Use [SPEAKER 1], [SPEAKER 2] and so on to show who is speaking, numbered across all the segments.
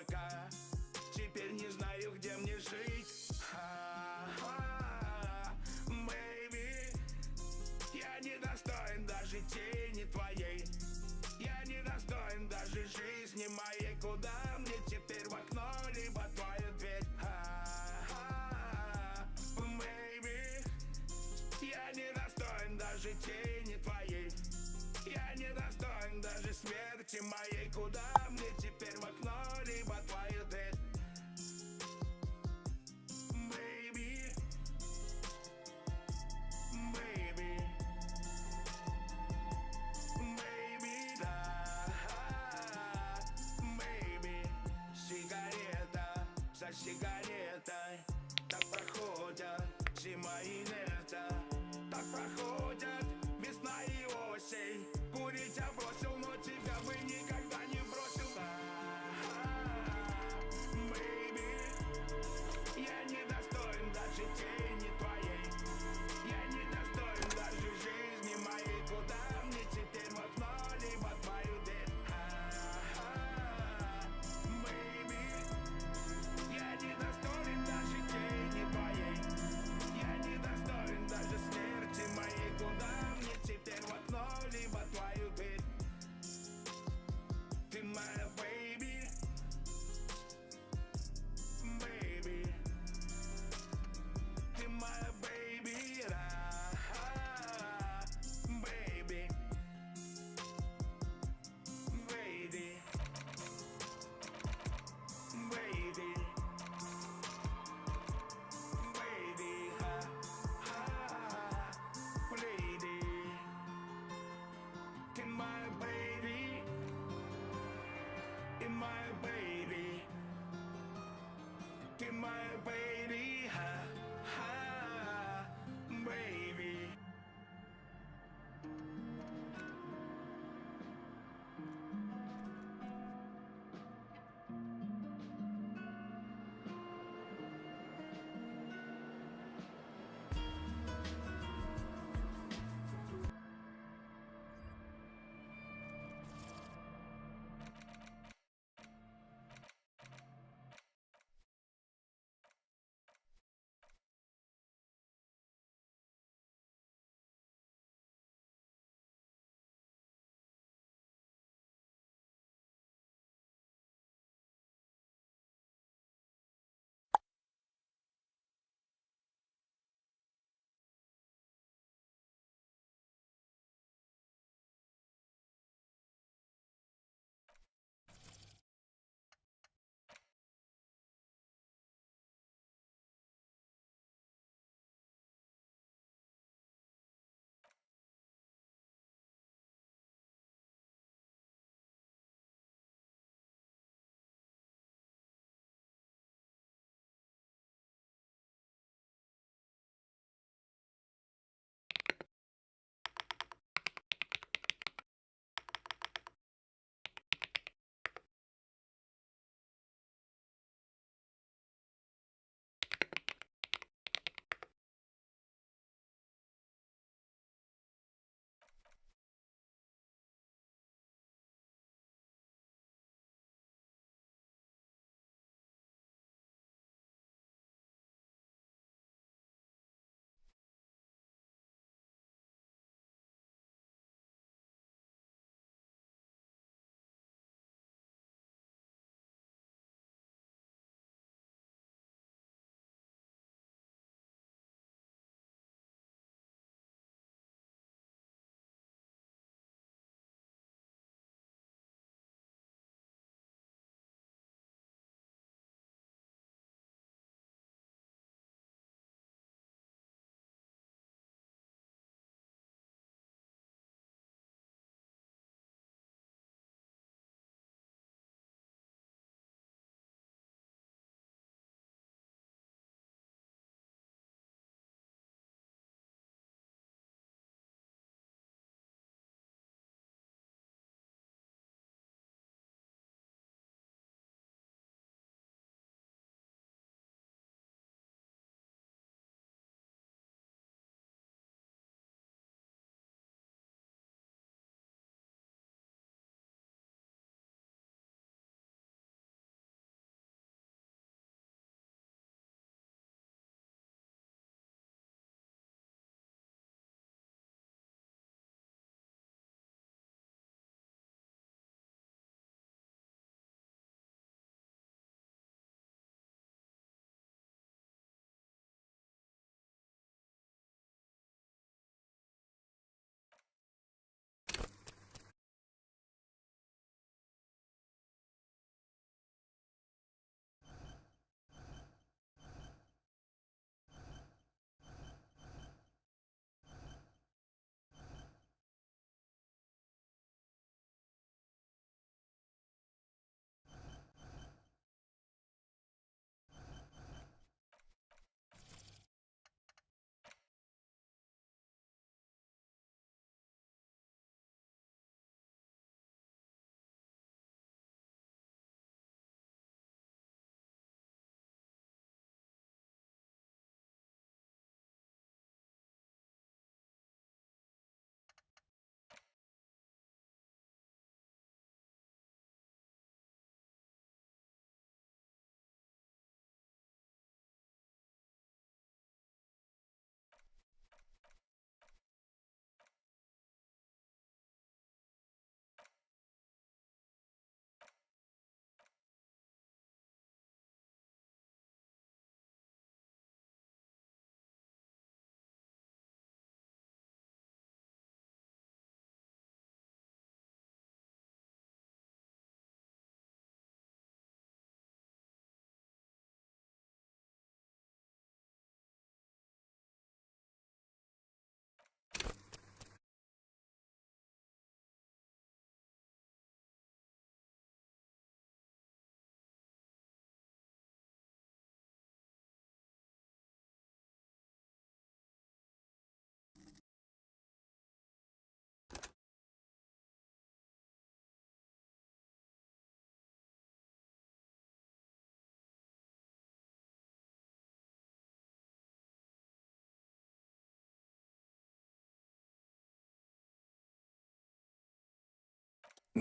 [SPEAKER 1] пока. Теперь не знаю, где мне жить. Maybe я не достоин даже тени твоей. Я не достоин даже жизни моей. Куда мне теперь, в окно, либо твою дверь? Maybe я не достоин даже тени твоей. Я не достоин даже смерти моей. Куда мне теперь, в окно, либо твою дверь? Maybe, maybe, maybe, да, maybe. Сигарета за сигаретой. Так проходят зима и лето. Так проходят весна и осень. Курить я бросил, но тебя бы никогда не бросил.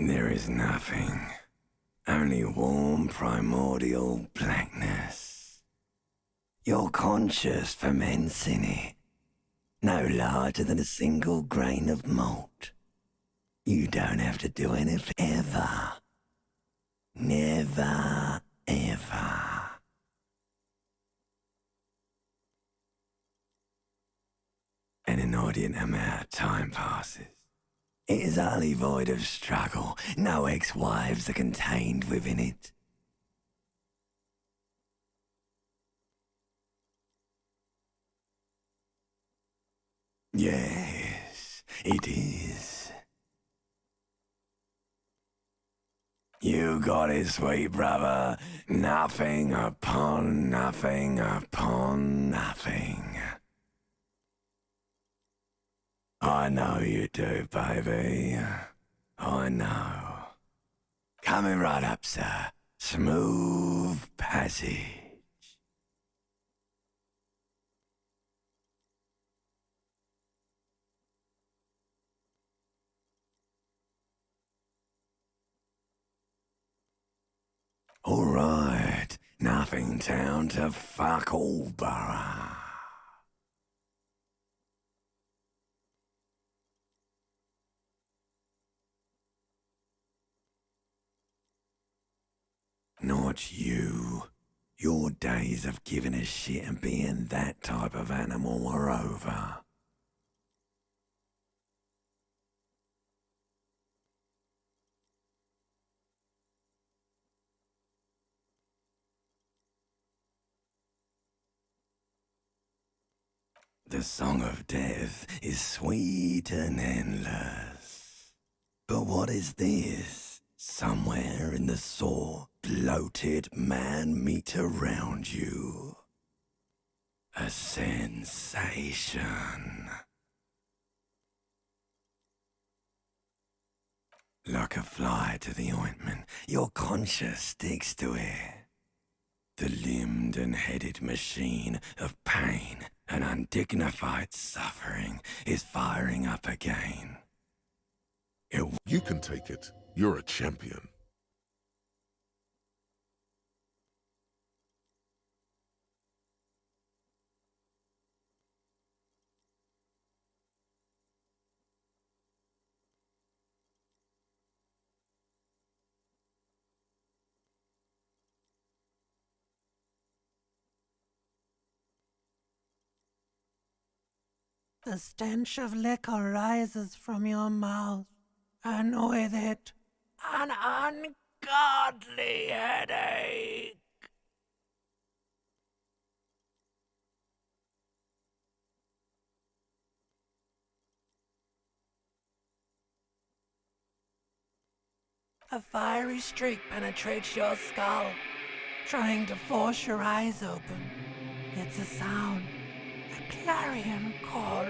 [SPEAKER 2] There is nothing. Only warm primordial blackness. You're conscious ferments in it. No larger than a single grain of malt. You don't have to do anything ever. Never, ever. An inordinate amount of time passes. It is utterly void of struggle. No ex-wives are contained within it. Yes, it is. You got it, sweet brother. Nothing upon nothing upon nothing. I know you do, baby. I know. Coming right up, sir. Smooth passage. All right. Nothing down to fuck all, borough. Not you. Your days of giving a shit and being that type of animal are over. The song of death is sweet and endless. But what is this? Somewhere in the sore, bloated man meat around you. A sensation. Like a fly to the ointment, your conscience sticks to it. The limbed and headed machine of pain and undignified suffering is firing up again.
[SPEAKER 3] You can take it. You're a champion.
[SPEAKER 4] The stench of liquor rises from your mouth, and with it, an ungodly headache. A fiery streak penetrates your skull, trying to force your eyes open. It's a sound, a clarion call.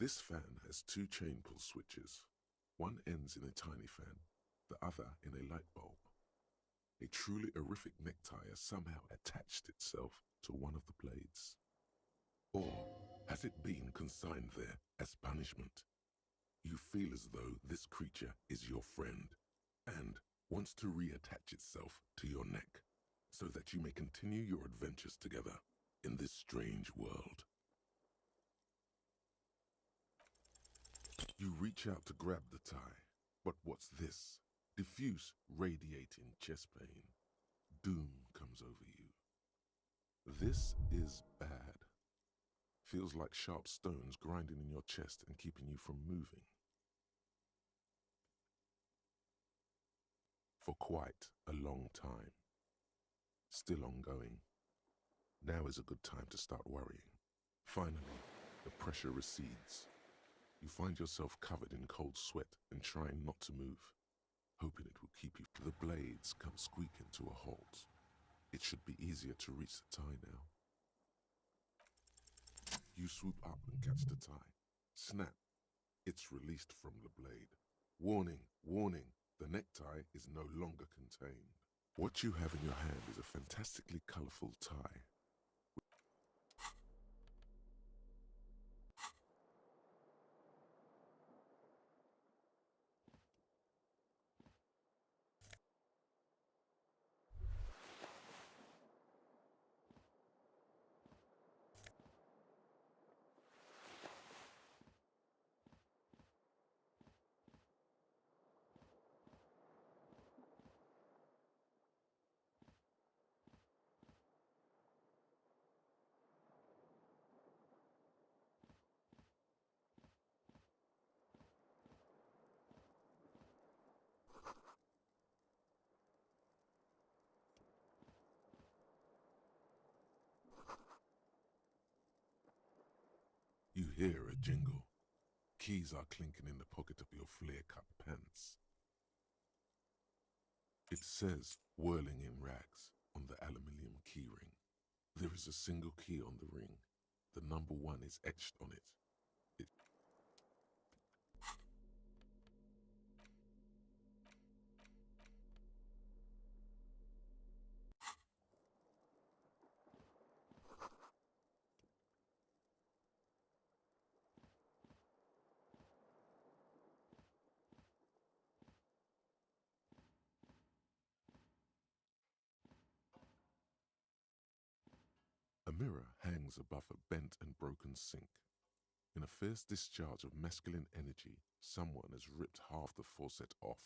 [SPEAKER 3] This fan has two chain pull switches. One ends in a tiny fan, the other in a light bulb. A truly horrific necktie has somehow attached itself to one of the blades. Or has it been consigned there as punishment? You feel as though this creature is your friend and wants to reattach itself to your neck so that you may continue your adventures together in this strange world. You reach out to grab the tie, but what's this? Diffuse, radiating chest pain. Doom comes over you. This is bad. Feels like sharp stones grinding in your chest and keeping you from moving. For quite a long time. Still ongoing. Now is a good time to start worrying. Finally, the pressure recedes. You find yourself covered in cold sweat and trying not to move, hoping it will keep you. The blades come squeaking to a halt. It should be easier to reach the tie now. You swoop up and catch the tie. Snap. It's released from the blade. Warning, warning, the necktie is no longer contained. What you have in your hand is a fantastically colorful tie. You hear a jingle. Keys are clinking in the pocket of your flare-cut pants. It says, whirling in rags, on the aluminium key ring. There is a single key on the ring. The number 1 is etched on it. A mirror hangs above a bent and broken sink. In a fierce discharge of masculine energy, someone has ripped half the faucet off.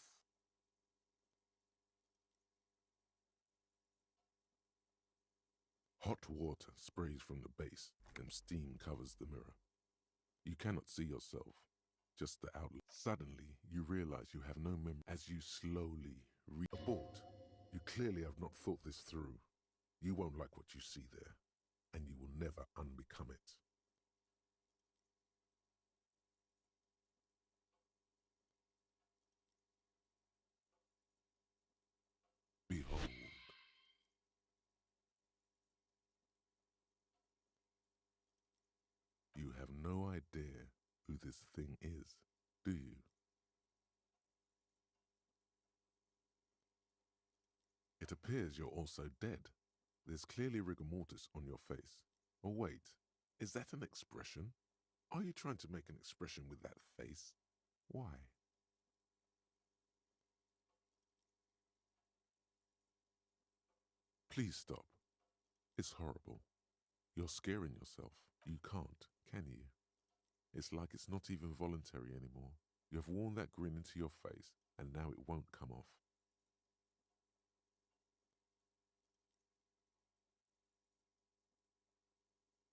[SPEAKER 3] Hot water sprays from the base and steam covers the mirror. You cannot see yourself, just the outline. Suddenly, you realize you have no memory as you slowly abort. You clearly have not thought this through. You won't like what you see there, and you will never unbecome it. Behold. You have no idea who this thing is, do you? It appears you're also dead. There's clearly rigor mortis on your face. Oh wait, is that an expression? Are you trying to make an expression with that face? Why? Please stop. It's horrible. You're scaring yourself. You can't, can you? It's like it's not even voluntary anymore. You have worn that grin into your face, and now it won't come off.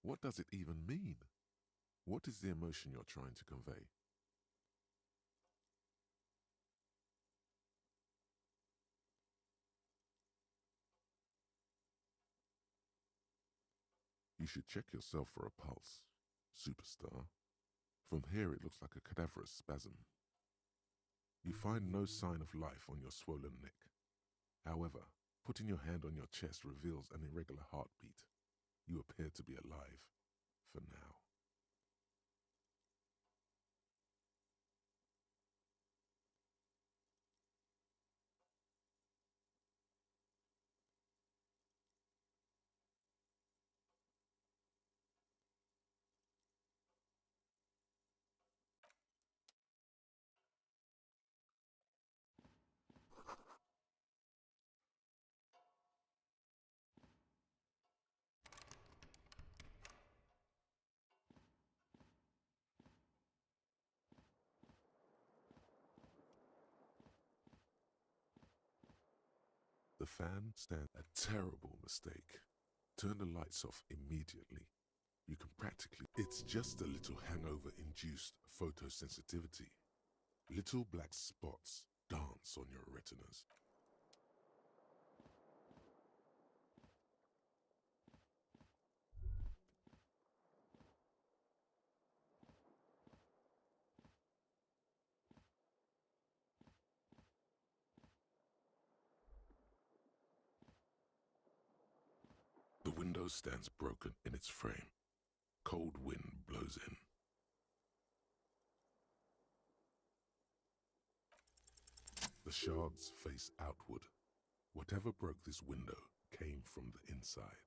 [SPEAKER 3] What does it even mean? What is the emotion you're trying to convey? You should check yourself for a pulse, superstar. From here it looks like a cadaverous spasm. You find no sign of life on your swollen neck. However, putting your hand on your chest reveals an irregular heartbeat. You appear to be alive, for now. The fan stands a terrible mistake. Turn the lights off immediately. You can practically... It's just a little hangover-induced photosensitivity. Little black spots dance on your retinas. The window stands broken in its frame. Cold wind blows in. The shards face outward. Whatever broke this window came from the inside.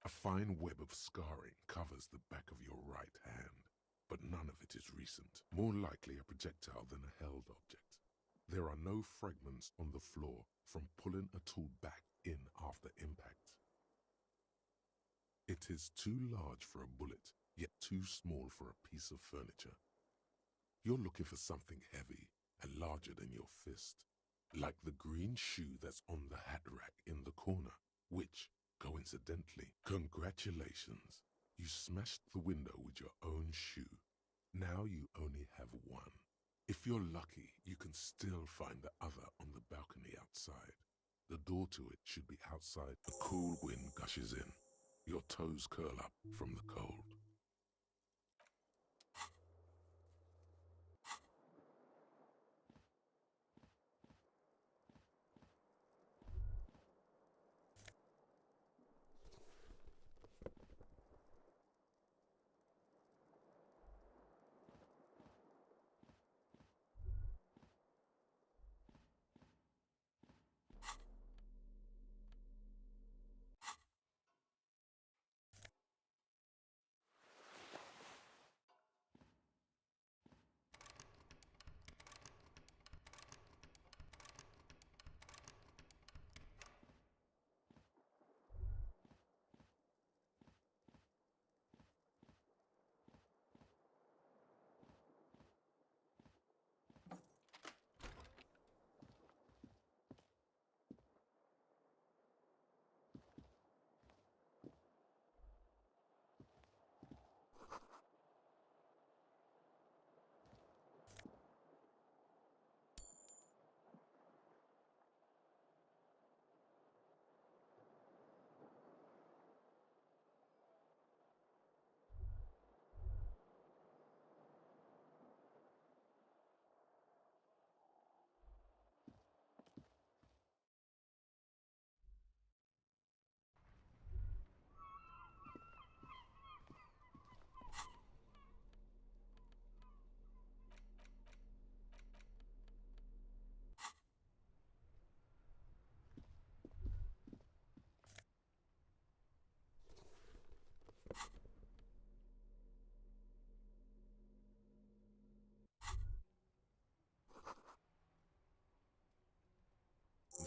[SPEAKER 3] A fine web of scarring covers the back of your right hand, but none of it is recent. More likely a projectile than a held object. There are no fragments on the floor from pulling a tool back in after impact. It is too large for a bullet, yet too small for a piece of furniture. You're looking for something heavy and larger than your fist, like the green shoe that's on the hat rack in the corner, which, coincidentally, congratulations, you smashed the window with your own shoe. Now you only have one. If you're lucky, you can still find the other on the balcony outside. The door to it should be outside. The cool wind gushes in. Your toes curl up from the cold.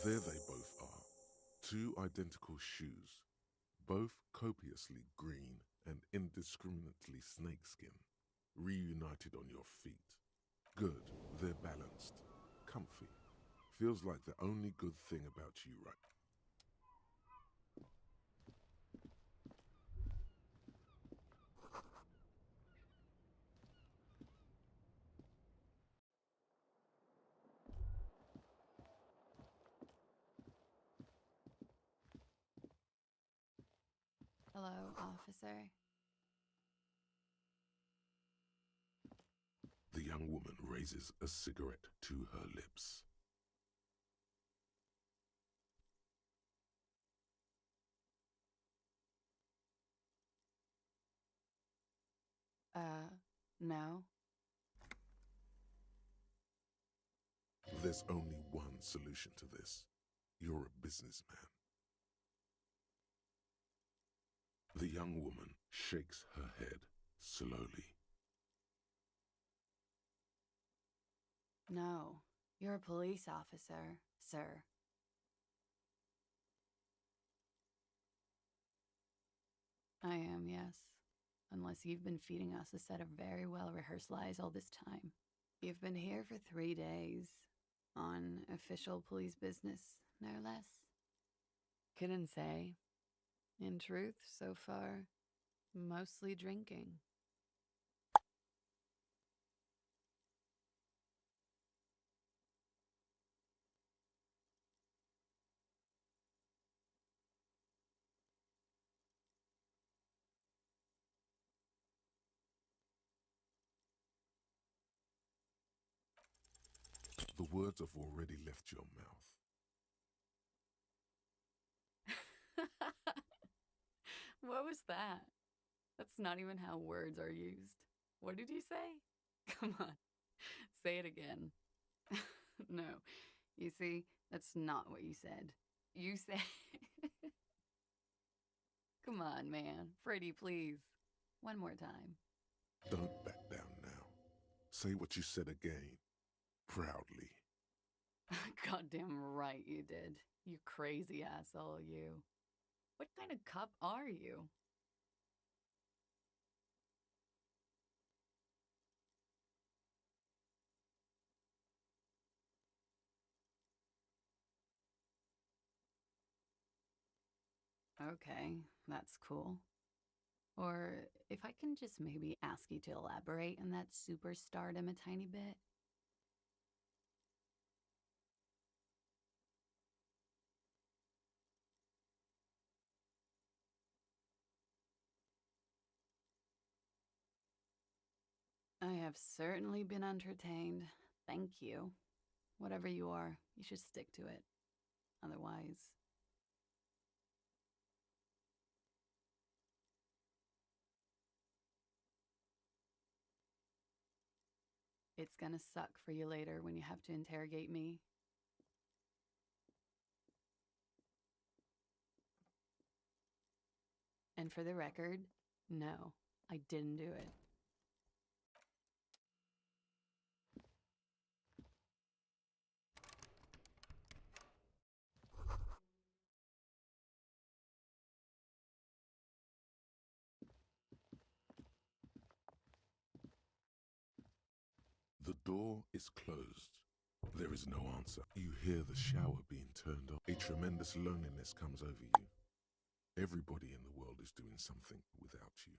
[SPEAKER 3] There they both are, two identical shoes, both copiously green and indiscriminately snakeskin, reunited on your feet. Good, they're balanced, comfy. Feels like the only good thing about you right.
[SPEAKER 5] Hello, officer.
[SPEAKER 3] The young woman raises a cigarette to her lips.
[SPEAKER 5] No.
[SPEAKER 3] There's only one solution to this. You're a businessman. The young woman shakes her head slowly.
[SPEAKER 5] No. You're a police officer, sir. I am, yes. Unless you've been feeding us a set of very well-rehearsed lies all this time. You've been here for 3 days. On official police business. no less. Couldn't say. In truth, so far, mostly drinking.
[SPEAKER 3] The words have already left your mouth.
[SPEAKER 5] What was that? That's not even how words are used. What did you say? Come on, say it again. No, you see, that's not what you said. You said. Come on, man. Pretty, please. One more time.
[SPEAKER 3] Don't back down now. Say what you said again, proudly.
[SPEAKER 5] Goddamn right you did. You crazy asshole, you. What kind of cup are you? Okay, that's cool. Or if I can just maybe ask you to elaborate on that superstardom a tiny bit. I have certainly been entertained. Thank you. Whatever you are, you should stick to it. Otherwise, it's gonna suck for you later when you have to interrogate me. And for the record, no, I didn't do it.
[SPEAKER 3] The door is closed. There is no answer. You hear the shower being turned on. A tremendous loneliness comes over you. Everybody in the world is doing something without you.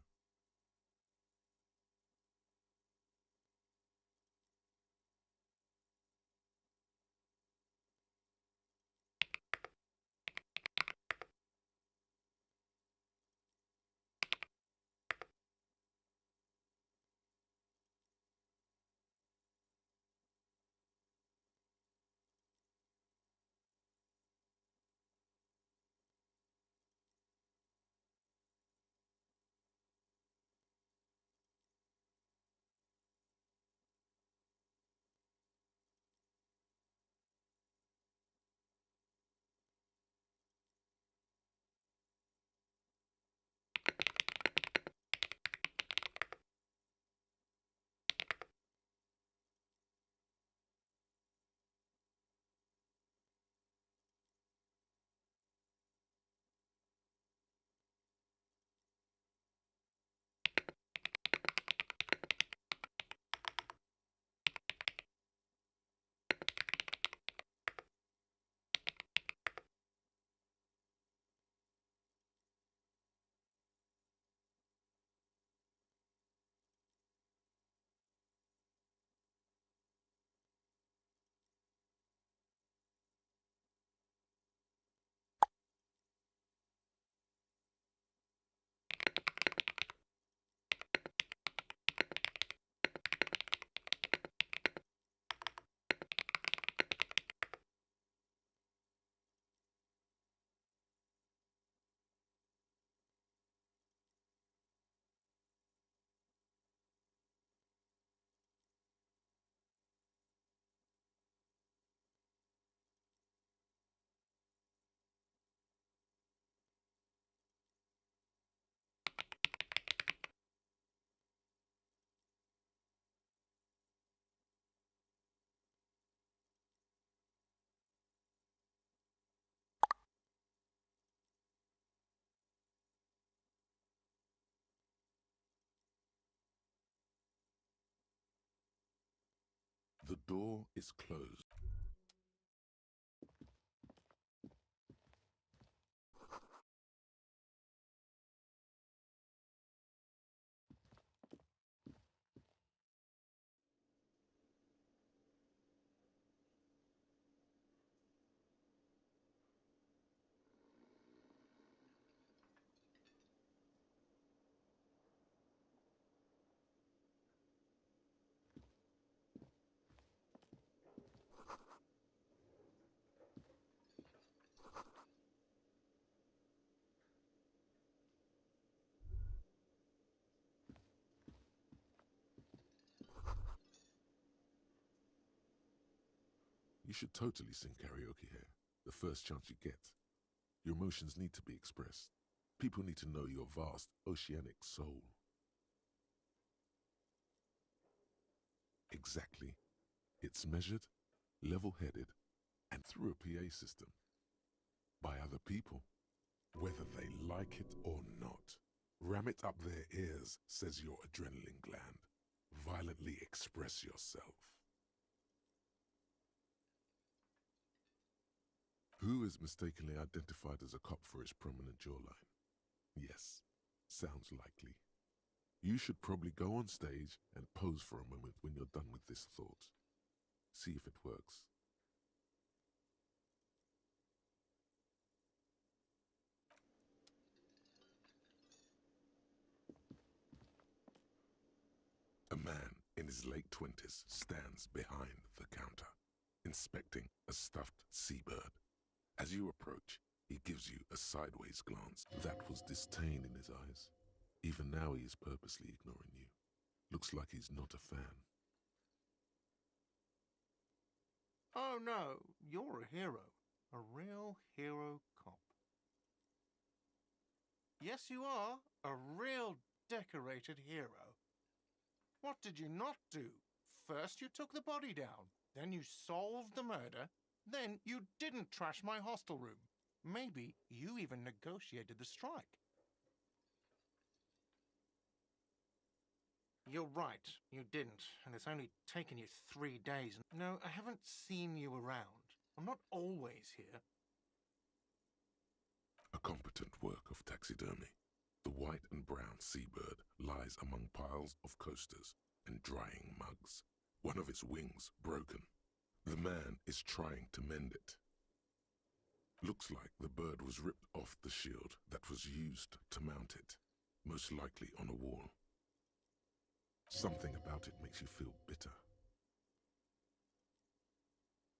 [SPEAKER 3] The door is closed. You should totally sing karaoke here, the first chance you get. Your emotions need to be expressed. People need to know your vast, oceanic soul. Exactly. It's measured, level-headed, and through a PA system. By other people, whether they like it or not. Ram it up their ears, says your adrenaline gland. Violently express yourself. Who is mistakenly identified as a cop for his prominent jawline? Yes, sounds likely. You should probably go on stage and pose for a moment when you're done with this thought. See if it works. A man in his late 20s stands behind the counter, inspecting a stuffed seabird. As you approach, he gives you a sideways glance. That was disdain in his eyes. Even now he is purposely ignoring you. Looks like he's not a fan.
[SPEAKER 6] Oh no, you're a hero. A real hero cop. Yes, you are. A real decorated hero. What did you not do? First you took the body down, then you solved the murder, then you didn't trash my hostel room. Maybe you even negotiated the strike. You're right, you didn't, and it's only taken you 3 days. No, I haven't seen you around. I'm not always here.
[SPEAKER 3] A competent work of taxidermy. The white and brown seabird lies among piles of coasters and drying mugs. One of its wings broken. The man is trying to mend it. Looks like the bird was ripped off the shield that was used to mount it, most likely on a wall. Something about it makes you feel bitter.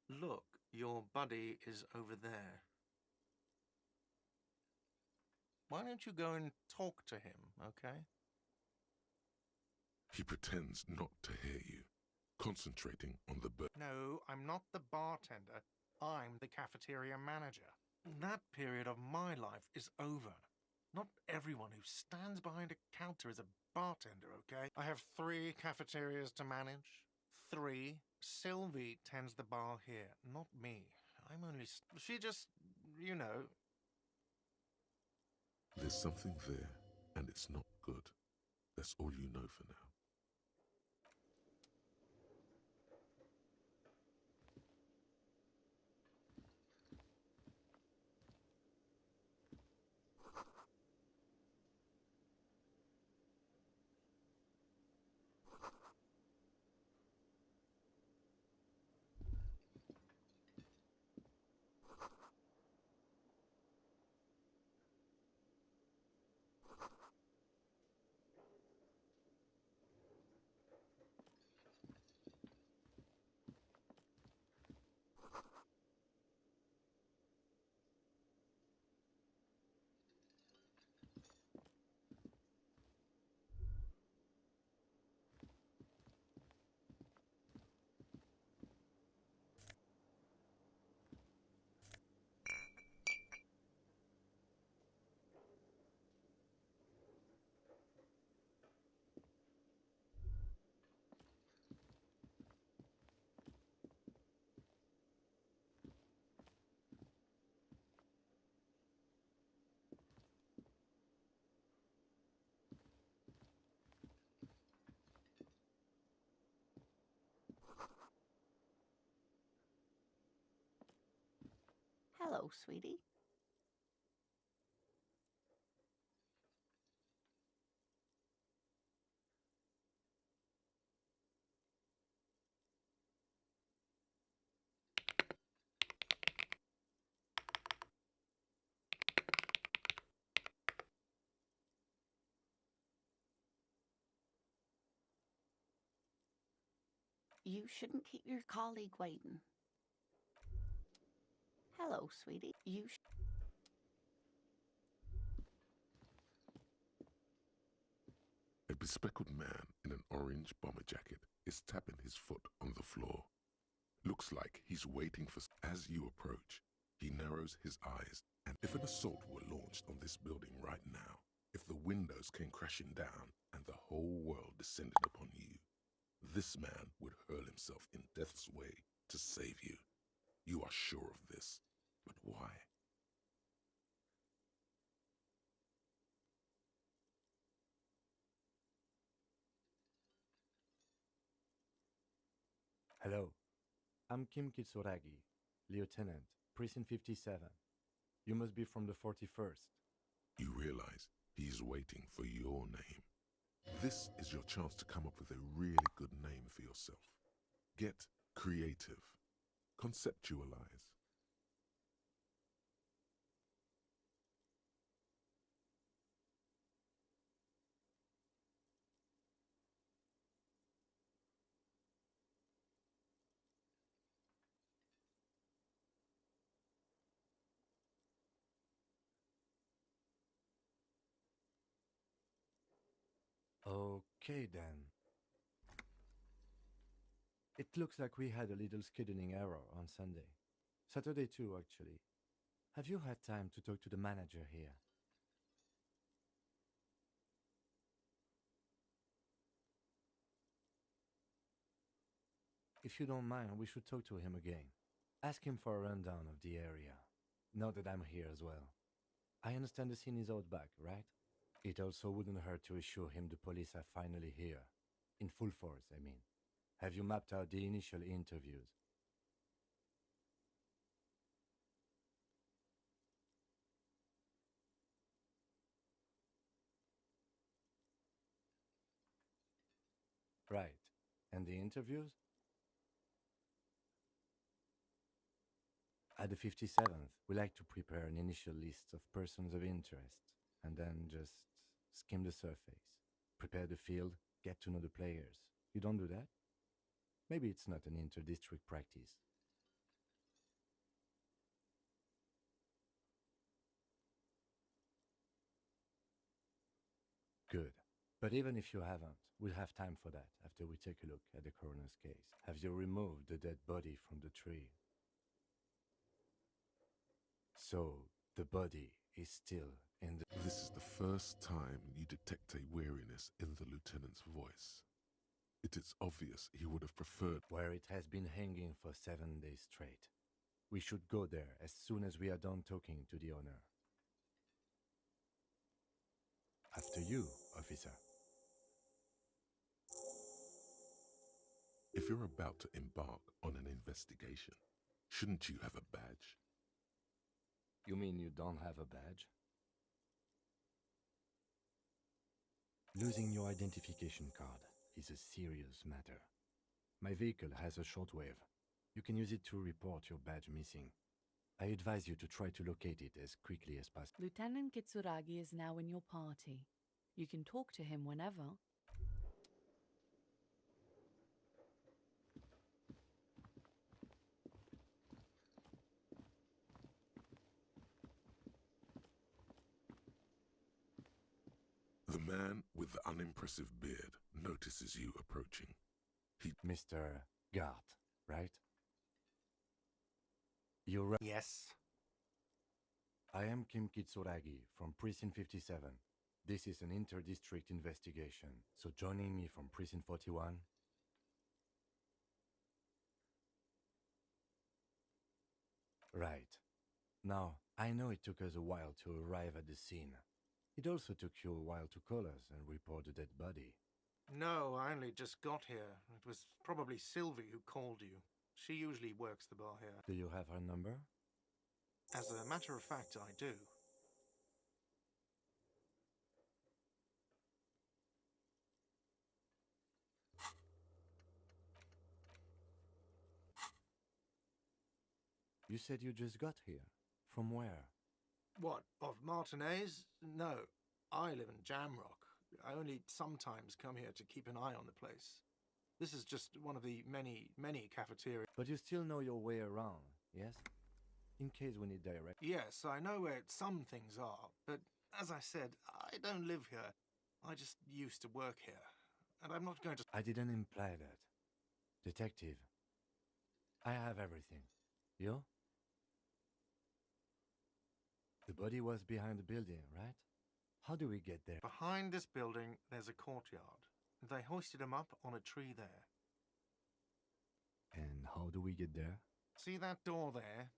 [SPEAKER 6] Look, your buddy is over there. Why don't you go and talk to him, okay?
[SPEAKER 3] He pretends not to hear you, concentrating on the bird.
[SPEAKER 6] No, I'm not the bartender. I'm the cafeteria manager. That period of my life is over. Not everyone who stands behind a counter is a bartender, okay? I have 3 cafeterias to manage. 3. Sylvie tends the bar here, not me. I'm only... She just, you know...
[SPEAKER 3] There's something there, and it's not good. That's all you know for now.
[SPEAKER 5] Hello, sweetie. You shouldn't keep your colleague waiting. Hello, sweetie.
[SPEAKER 3] A bespectacled man in an orange bomber jacket is tapping his foot on the floor. Looks like he's waiting for... As you approach, he narrows his eyes, and if an assault were launched on this building right now, if the windows came crashing down and the whole world descended upon you, this man would hurl himself in death's way to save you. You are sure of this, but why?
[SPEAKER 7] Hello, I'm Kim Kitsuragi, Lieutenant, Precinct 57. You must be from the 41st.
[SPEAKER 3] You realize he's waiting for your name. This is your chance to come up with a really good name for yourself. Get creative. Conceptualize.
[SPEAKER 7] Okay then. It looks like we had a little scheduling error on Sunday. Saturday too, actually. Have you had time to talk to the manager here? If you don't mind, we should talk to him again. Ask him for a rundown of the area. Now that I'm here as well. I understand the scene is out back, right? It also wouldn't hurt to assure him the police are finally here. In full force, I mean. Have you mapped out the initial interviews? Right. And the interviews? At the 57th, we like to prepare an initial list of persons of interest, and then just skim the surface. Prepare the field, get to know the players. You don't do that? Maybe it's not an inter-district practice. Good. But even if you haven't, we'll have time for that after we take a look at the coroner's case. Have you removed the dead body from the tree? So, the body is still in the...
[SPEAKER 3] This is the first time you detect a weariness in the lieutenant's voice. It is obvious he would have preferred...
[SPEAKER 7] Where it has been hanging for 7 days straight. We should go there as soon as we are done talking to the owner. After you, officer.
[SPEAKER 3] If you're about to embark on an investigation, shouldn't you have a badge?
[SPEAKER 7] You mean you don't have a badge? Losing your identification card is a serious matter. My vehicle has a shortwave. You can use it to report your badge missing. I advise you to try to locate it as quickly as possible.
[SPEAKER 5] Lieutenant Kitsuragi is now in your party. You can talk to him whenever.
[SPEAKER 3] The man with the unimpressive beard notices you approaching.
[SPEAKER 7] Mr. Gart, right? You're right.
[SPEAKER 6] Yes.
[SPEAKER 7] I am Kim Kitsuragi from Precinct 57. This is an inter-district investigation, so joining me from Precinct 41... Right. Now, I know it took us a while to arrive at the scene. It also took you a while to call us and report the dead body.
[SPEAKER 6] No, I only just got here. It was probably Sylvie who called you. She usually works the bar here.
[SPEAKER 7] Do you have her number?
[SPEAKER 6] As a matter of fact, I do.
[SPEAKER 7] You said you just got here. From where?
[SPEAKER 6] What, of Martinez? No, I live in Jamrock. I only sometimes come here to keep an eye on the place. This is just one of the many cafeterias.
[SPEAKER 7] But you still know your way around, yes? In case we need direct...
[SPEAKER 6] Yes, I know where some things are, but as I said, I don't live here. I just used to work here, and I'm not going to...
[SPEAKER 7] I didn't imply that. Detective, I have everything. You? The body was behind the building, right? How do we get there?
[SPEAKER 6] Behind this building, there's a courtyard. They hoisted him up on a tree there.
[SPEAKER 7] And how do we get there?
[SPEAKER 6] See that door there?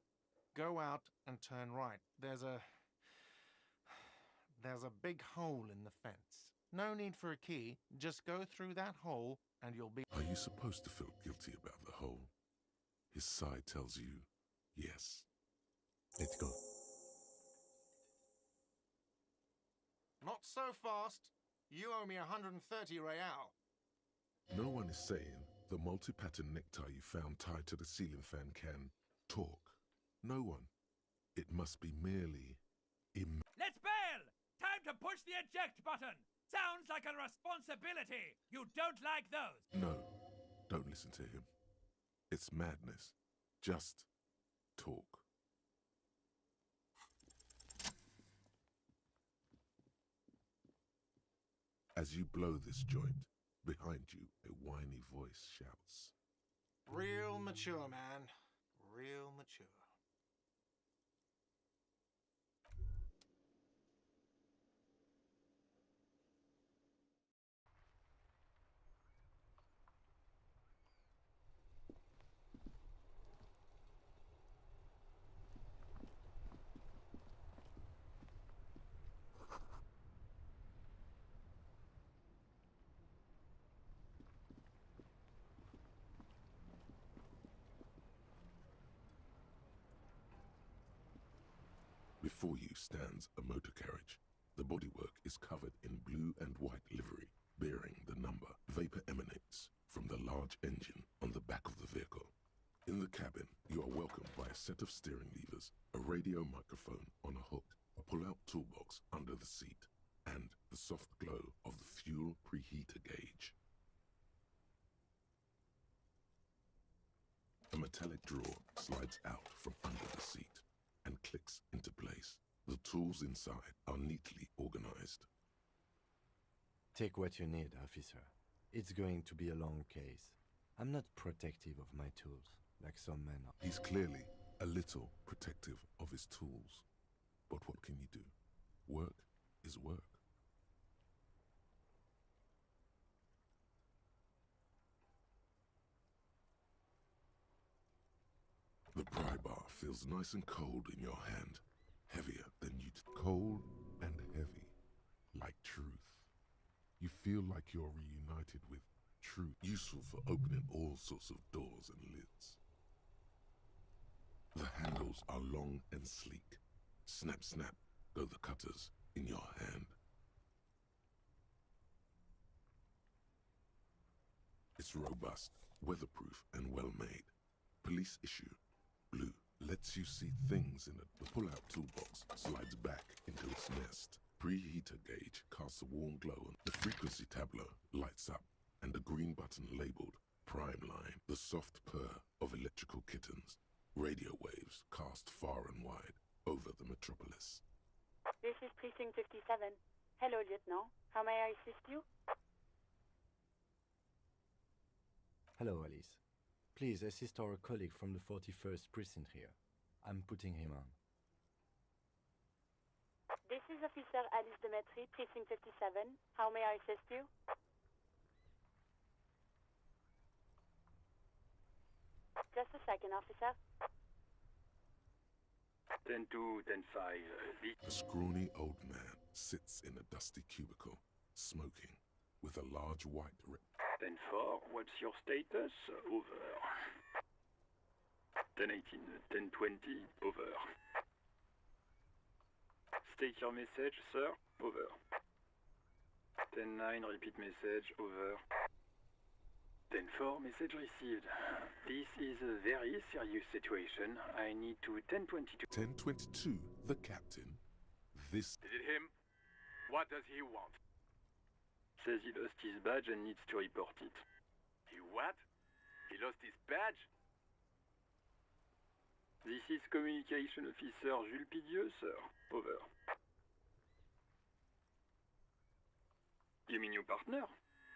[SPEAKER 6] Go out and turn right. There's a big hole in the fence. No need for a key. Just go through that hole and you'll be...
[SPEAKER 3] Are you supposed to feel guilty about the hole? His side tells you yes.
[SPEAKER 7] Let's go.
[SPEAKER 6] Not so fast. You owe me 130 real.
[SPEAKER 3] No one is saying the multi-pattern necktie you found tied to the ceiling fan can talk. No one. It must be merely
[SPEAKER 8] Let's bail! Time to push the eject button! Sounds like a responsibility! You don't like those!
[SPEAKER 3] No, don't listen to him. It's madness. Just talk. As you blow this joint, behind you a whiny voice shouts.
[SPEAKER 6] Real mature, man. Real mature.
[SPEAKER 3] Before you stands a motor carriage. The bodywork is covered in blue and white livery, bearing the number. Vapor emanates from the large engine on the back of the vehicle. In the cabin, you are welcomed by a set of steering levers, a radio microphone on a hook, a pull-out toolbox under the seat, and the soft glow of the fuel preheater gauge. A metallic drawer slides out from under the seat and clicks into place. The tools inside are neatly organized.
[SPEAKER 7] Take what you need, officer. It's going to be a long case. I'm not protective of my tools, like some men are.
[SPEAKER 3] He's clearly a little protective of his tools. But what can you do? Work is work. The pry bar feels nice and cold in your hand, heavier than you'd... Cold and heavy, like truth. You feel like you're reunited with truth, useful for opening all sorts of doors and lids. The handles are long and sleek. Snap, snap, go the cutters in your hand. It's robust, weatherproof, and well-made. Police issue. Blue lets you see things in it. The pull-out toolbox slides back into its nest. Preheater gauge casts a warm glow and the frequency tableau lights up, and a green button labeled Prime Line, the soft purr of electrical kittens. Radio waves cast far and wide over the metropolis.
[SPEAKER 9] This is Precinct 57. Hello, Lieutenant. How may I assist you?
[SPEAKER 7] Hello, Alice. Please assist our colleague from the 41st precinct here. I'm putting him on.
[SPEAKER 9] This is Officer Alice Demetri, Precinct 57. How may I assist you? Just a second, officer.
[SPEAKER 10] 10-2, 10-5.
[SPEAKER 3] A scrawny old man sits in a dusty cubicle, smoking, with a large white
[SPEAKER 10] 10-4, what's your status? Over. 10-18, 10-20, over. State your message, sir. Over. 10-9, repeat message. Over. 10-4, message received. This is a very serious situation. I need to 10-22.
[SPEAKER 3] 1022, the captain. This...
[SPEAKER 10] Is it him? What does he want? Says he lost his badge and needs to report it. He what? He lost his badge? This is Communication Officer Jules Pidieux, sir. Over. You mean your partner?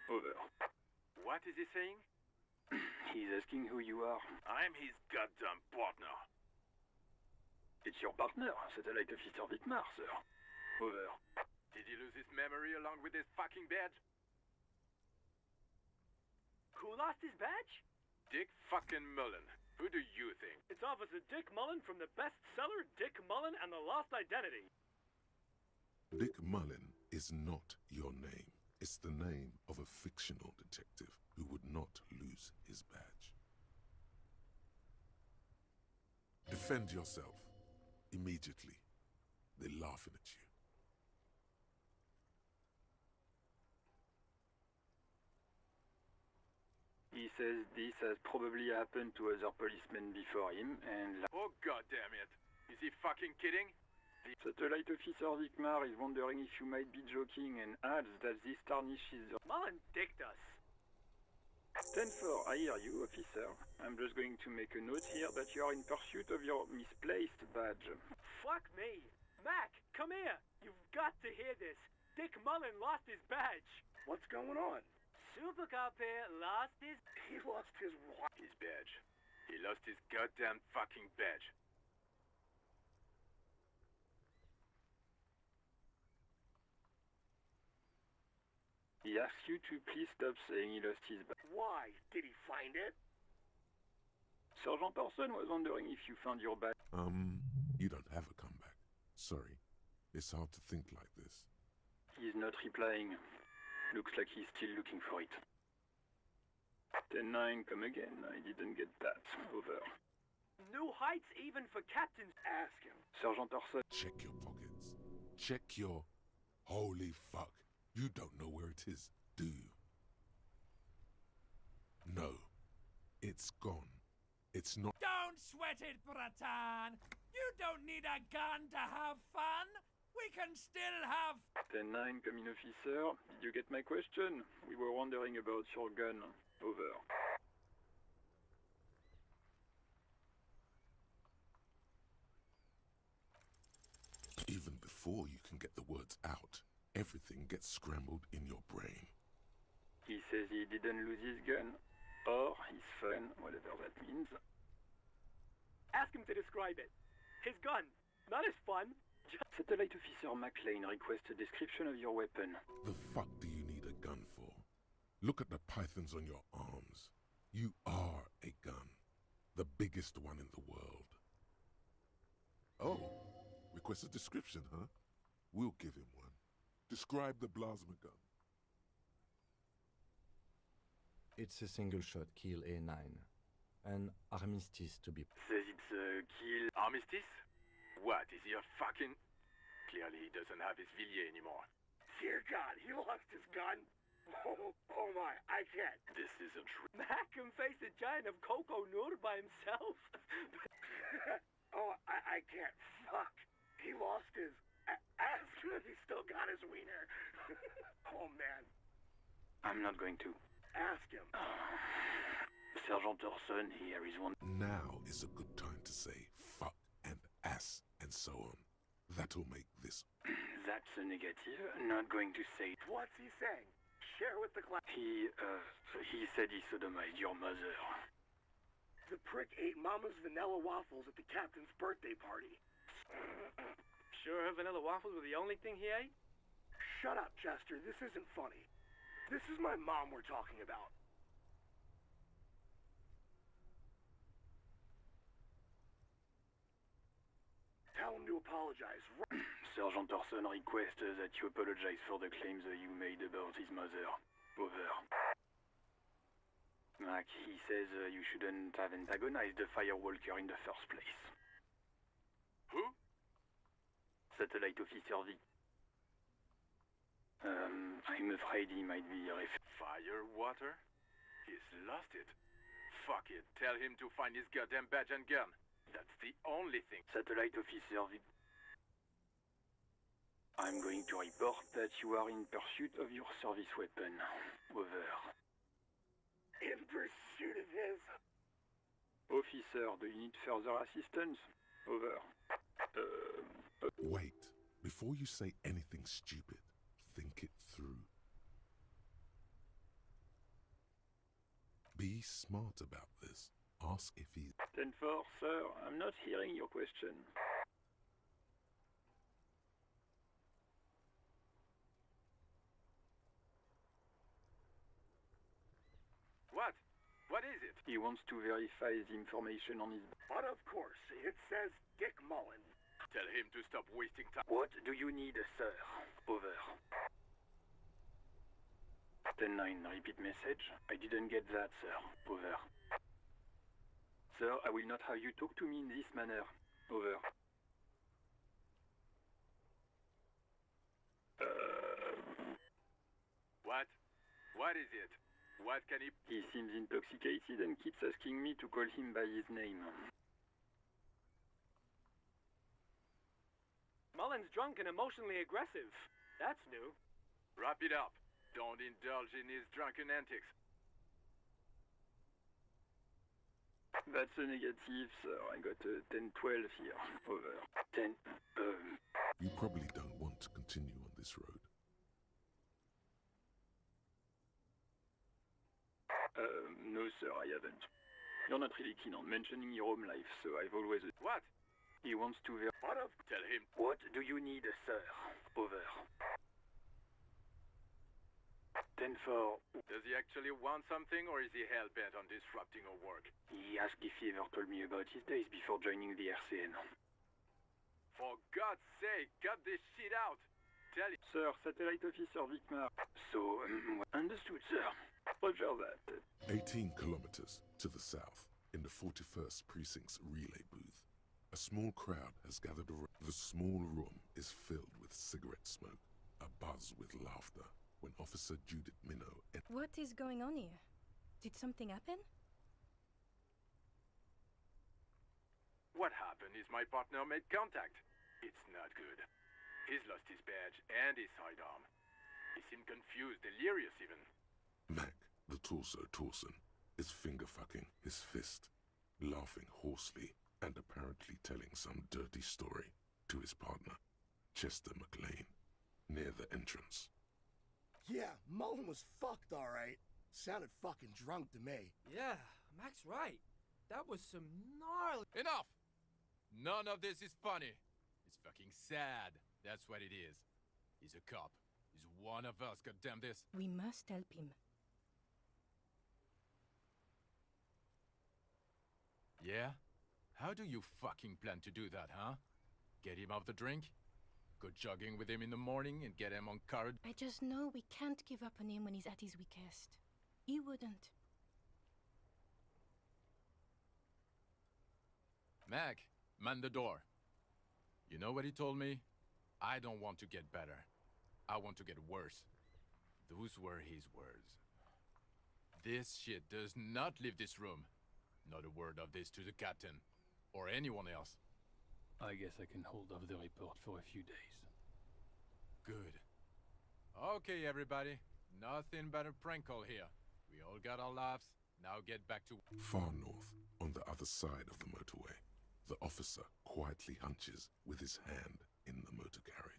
[SPEAKER 10] Over. What is he saying? He's asking who you are.
[SPEAKER 1] I'm his goddamn partner.
[SPEAKER 10] It's your partner, Satellite Officer Vitmar, sir. Over.
[SPEAKER 1] Did he lose his memory along with his fucking badge?
[SPEAKER 11] Who lost his badge?
[SPEAKER 1] Dick fucking Mullen. Who do you think?
[SPEAKER 11] It's Officer Dick Mullen from the bestseller Dick Mullen and the Lost Identity.
[SPEAKER 3] Dick Mullen is not your name. It's the name of a fictional detective who would not lose his badge. Defend yourself. Immediately. They're laughing at you.
[SPEAKER 10] He says this has probably happened to other policemen before him, and...
[SPEAKER 1] Oh goddamn it! Is he fucking kidding?
[SPEAKER 10] Satellite Officer Vitmar is wondering if you might be joking and adds that this tarnishes your...
[SPEAKER 11] Mullen dicked us.
[SPEAKER 10] 10-4, I hear you, officer. I'm just going to make a note here that you are in pursuit of your misplaced badge.
[SPEAKER 11] Fuck me. Mac, come here. You've got to hear this. Dick Mullen lost his badge.
[SPEAKER 1] What's going on?
[SPEAKER 11] Super Cop here lost his...
[SPEAKER 1] He lost his what? His badge. He lost his goddamn fucking badge.
[SPEAKER 10] He asks you to please stop saying he lost his badge.
[SPEAKER 1] Why? Did he find it?
[SPEAKER 10] Sergeant Orson was wondering if you found your badge.
[SPEAKER 3] You don't have a comeback. Sorry. It's hard to think like this.
[SPEAKER 10] He's not replying. Looks like he's still looking for it. 10-9, come again. I didn't get that. Over.
[SPEAKER 11] New heights even for captains.
[SPEAKER 1] Ask him.
[SPEAKER 10] Sergeant Orson.
[SPEAKER 3] Check your pockets. Check your... Holy fuck. You don't know where it is, do you? No. It's gone. It's not...
[SPEAKER 8] Don't sweat it, Bratan! You don't need a gun to have fun! We can still have...
[SPEAKER 10] 10-9, come in, officer. Did you get my question? We were wondering about your gun. Over.
[SPEAKER 3] Even before you can get the words out, everything gets scrambled in your brain.
[SPEAKER 10] He says he didn't lose his gun. Or his phone, whatever that means.
[SPEAKER 11] Ask him to describe it. His gun, not his fun.
[SPEAKER 10] Satellite Officer McLean requests a description of your weapon.
[SPEAKER 3] The fuck do you need a gun for? Look at the pythons on your arms. You are a gun. The biggest one in the world. Oh, request a description, huh? We'll give him one. Describe the plasma gun.
[SPEAKER 7] It's a single-shot kill A9. An armistice to be...
[SPEAKER 10] Says it's a kill...
[SPEAKER 1] Armistice? What, is he a fucking... Clearly he doesn't have his Villiers anymore.
[SPEAKER 11] Dear God, he lost his gun. Oh my, I can't.
[SPEAKER 1] This isn't true.
[SPEAKER 11] Mac can face a giant of Coco Nur by himself.
[SPEAKER 1] I can't. Fuck. He lost his... Ask him if he still got his wiener. Oh man.
[SPEAKER 10] I'm not going to.
[SPEAKER 1] Ask him.
[SPEAKER 10] Sergeant Orson here is one...
[SPEAKER 3] Now is a good time to say fuck and ass and so on. That'll make this...
[SPEAKER 10] That's a negative. Not going to say...
[SPEAKER 1] What's he saying? Share with the class.
[SPEAKER 10] He said he sodomized your mother.
[SPEAKER 1] The prick ate Mama's vanilla waffles at the captain's birthday party.
[SPEAKER 11] Sure her vanilla waffles were the only thing he ate?
[SPEAKER 1] Shut up, Chester. This isn't funny. This is my mom we're talking about. Tell him to apologize.
[SPEAKER 10] Sergeant Orson requests that you apologize for the claims you made about his mother. Over. Mac, he says you shouldn't have antagonized the Firewalker in the first place.
[SPEAKER 1] Who?
[SPEAKER 10] Satellite Officer V. I'm afraid he might be
[SPEAKER 1] Firewater? He's lost it. Fuck it. Tell him to find his goddamn badge and gun. That's the only thing.
[SPEAKER 10] Satellite Officer V. I'm going to report that you are in pursuit of your service weapon. Over.
[SPEAKER 1] In pursuit of his...
[SPEAKER 10] Officer, do you need further assistance? Over.
[SPEAKER 3] Wait. Before you say anything stupid, think it through. Be Be smart about this. Ask if he's...
[SPEAKER 10] 10-4, sir, I'm not hearing your question.
[SPEAKER 11] What? What is it?
[SPEAKER 10] He wants to verify the information on his...
[SPEAKER 11] But of course, it says Dick Mullen.
[SPEAKER 8] Tell him to stop wasting time.
[SPEAKER 10] What do you need, sir? Over. 10-9, repeat message. I didn't get that, sir. Over. Sir, I will not have you talk to me in this manner. Over.
[SPEAKER 8] What? What is it? What can he...
[SPEAKER 10] He seems intoxicated and keeps asking me to call him by his name.
[SPEAKER 11] Mullen's drunk and emotionally aggressive. That's new.
[SPEAKER 8] Wrap it up. Don't indulge in his drunken antics.
[SPEAKER 10] That's a negative, sir. I got a 10-12 here. Over. 10.
[SPEAKER 3] You probably don't want to continue on this road.
[SPEAKER 10] No, sir, I haven't. You're not really keen on mentioning your home life, so I've always...
[SPEAKER 8] What?
[SPEAKER 10] He wants to ver...
[SPEAKER 11] What of...
[SPEAKER 8] Tell him.
[SPEAKER 10] What do you need, sir? Over. 10-4.
[SPEAKER 8] Does he actually want something, or is he hell-bent on disrupting our work?
[SPEAKER 10] He asked if he ever told me about his days before joining the RCN.
[SPEAKER 8] For God's sake, cut this shit out! Tell him.
[SPEAKER 10] Sir, Satellite Officer Vicmar. So, understood, sir. Roger that.
[SPEAKER 3] 18 kilometers to the south, in the 41st Precinct's relay booth, a small crowd has gathered around. The small room is filled with cigarette smoke, a buzz with laughter, when Officer Judith Minnow...
[SPEAKER 12] What is going on here? Did something happen?
[SPEAKER 8] What happened is my partner made contact. It's not good. He's lost his badge and his sidearm. He seemed confused, delirious even.
[SPEAKER 3] Mac, the torso Torson, is finger-fucking his fist, laughing hoarsely and apparently telling some dirty story to his partner, Chester McLean, near the entrance.
[SPEAKER 13] Yeah, Mullen was fucked, all right. Sounded fucking drunk to me.
[SPEAKER 14] Yeah, Mac's right. That was some gnarly...
[SPEAKER 15] Enough! None of this is funny. It's fucking sad. That's what it is. He's a cop. He's one of us, goddamn this.
[SPEAKER 12] We must help him.
[SPEAKER 15] Yeah? How do you fucking plan to do that, huh? Get him off the drink? Go jogging with him in the morning and get him on card?
[SPEAKER 12] I just know we can't give up on him when he's at his weakest. He wouldn't.
[SPEAKER 15] Mac, man the door. You know what he told me? I don't want to get better. I want to get worse. Those were his words. This shit does not leave this room. Not a word of this to the captain. Or anyone else.
[SPEAKER 16] I guess I can hold off the report for a few days.
[SPEAKER 15] Good. Okay, everybody. Nothing but a prank call here. We all got our laughs. Now get back to...
[SPEAKER 3] Far north, on the other side of the motorway, the officer quietly hunches with his hand in the motor carriage.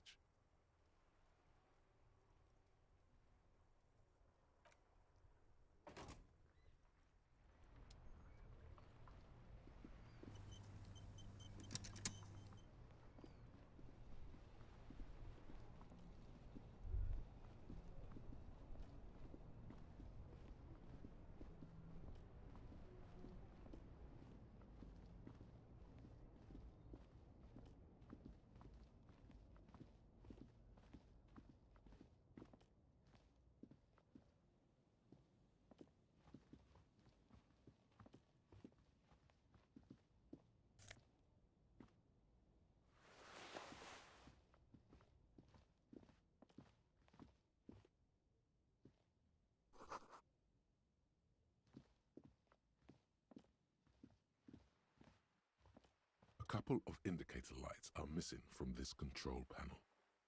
[SPEAKER 3] A couple of indicator lights are missing from this control panel.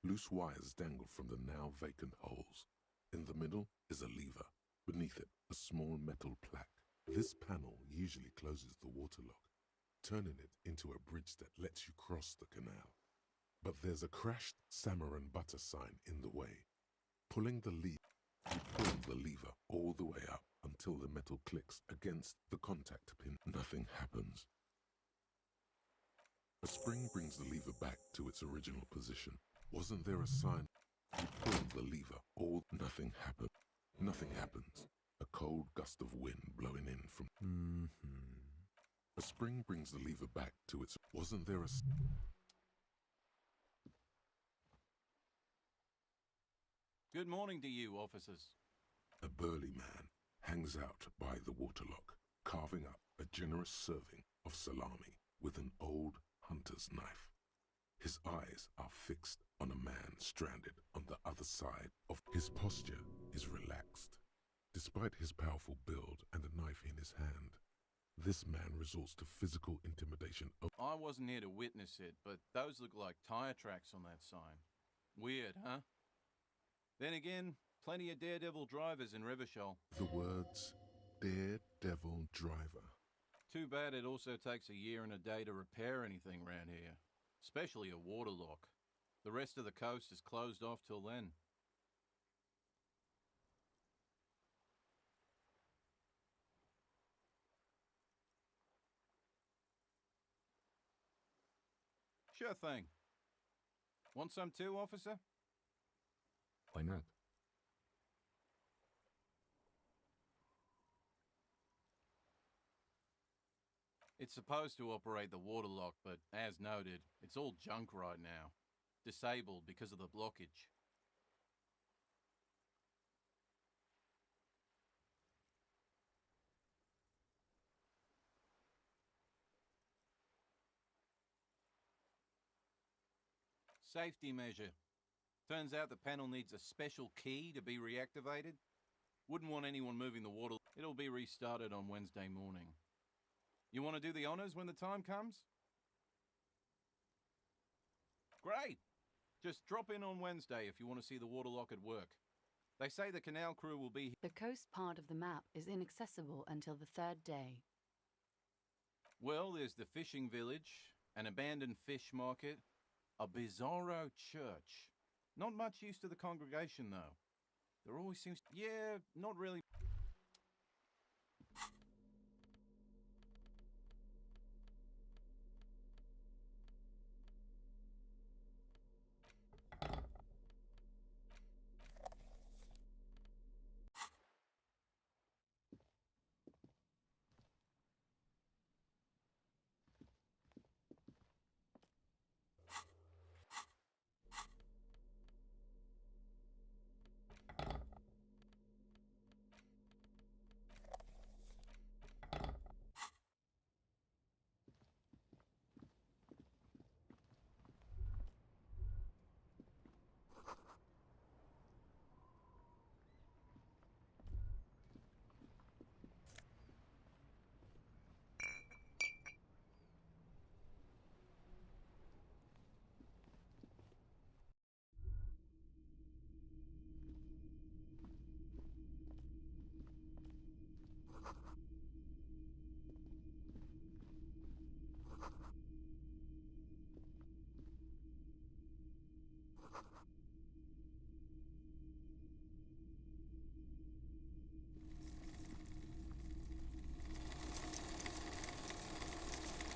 [SPEAKER 3] Loose wires dangle from the now vacant holes. In the middle is a lever. Beneath it, a small metal plaque. This panel usually closes the water lock, turning it into a bridge that lets you cross the canal. But there's a crashed salmon and butter sign in the way. You pull the lever all the way up, until the metal clicks against the contact pin. Nothing happens. A spring brings the lever back to its original position. Wasn't there a sign? You pull the lever, nothing happened. Nothing happens. A cold gust of wind blowing in from... A spring brings the lever back to its... Wasn't there a...
[SPEAKER 17] Good morning to you, officers.
[SPEAKER 3] A burly man hangs out by the waterlock, carving up a generous serving of salami with an old hunter's knife. His eyes are fixed on a man stranded on the other side of... His posture is relaxed. Despite his powerful build and a knife in his hand, this man resorts to physical intimidation.
[SPEAKER 17] I wasn't here to witness it, but those look like tire tracks on that sign. Weird, huh? Then again, plenty of daredevil drivers in Revachol.
[SPEAKER 3] The words, daredevil driver.
[SPEAKER 17] Too bad it also takes a year and a day to repair anything around here. Especially a waterlock. The rest of the coast is closed off till then. Sure thing. Want some too, officer?
[SPEAKER 3] Why not?
[SPEAKER 17] It's supposed to operate the waterlock, but as noted, it's all junk right now. Disabled because of the blockage. Safety measure. Turns out the panel needs a special key to be reactivated. Wouldn't want anyone moving the water. It'll be restarted on Wednesday morning. You want to do the honors when the time comes? Great! Just drop in on Wednesday if you want to see the waterlock at work. They say the canal crew will be...
[SPEAKER 5] The coast part of the map is inaccessible until the third day.
[SPEAKER 17] Well, there's the fishing village, an abandoned fish market, a bizarro church. Not much use to the congregation, though. There always seems... Yeah, not really...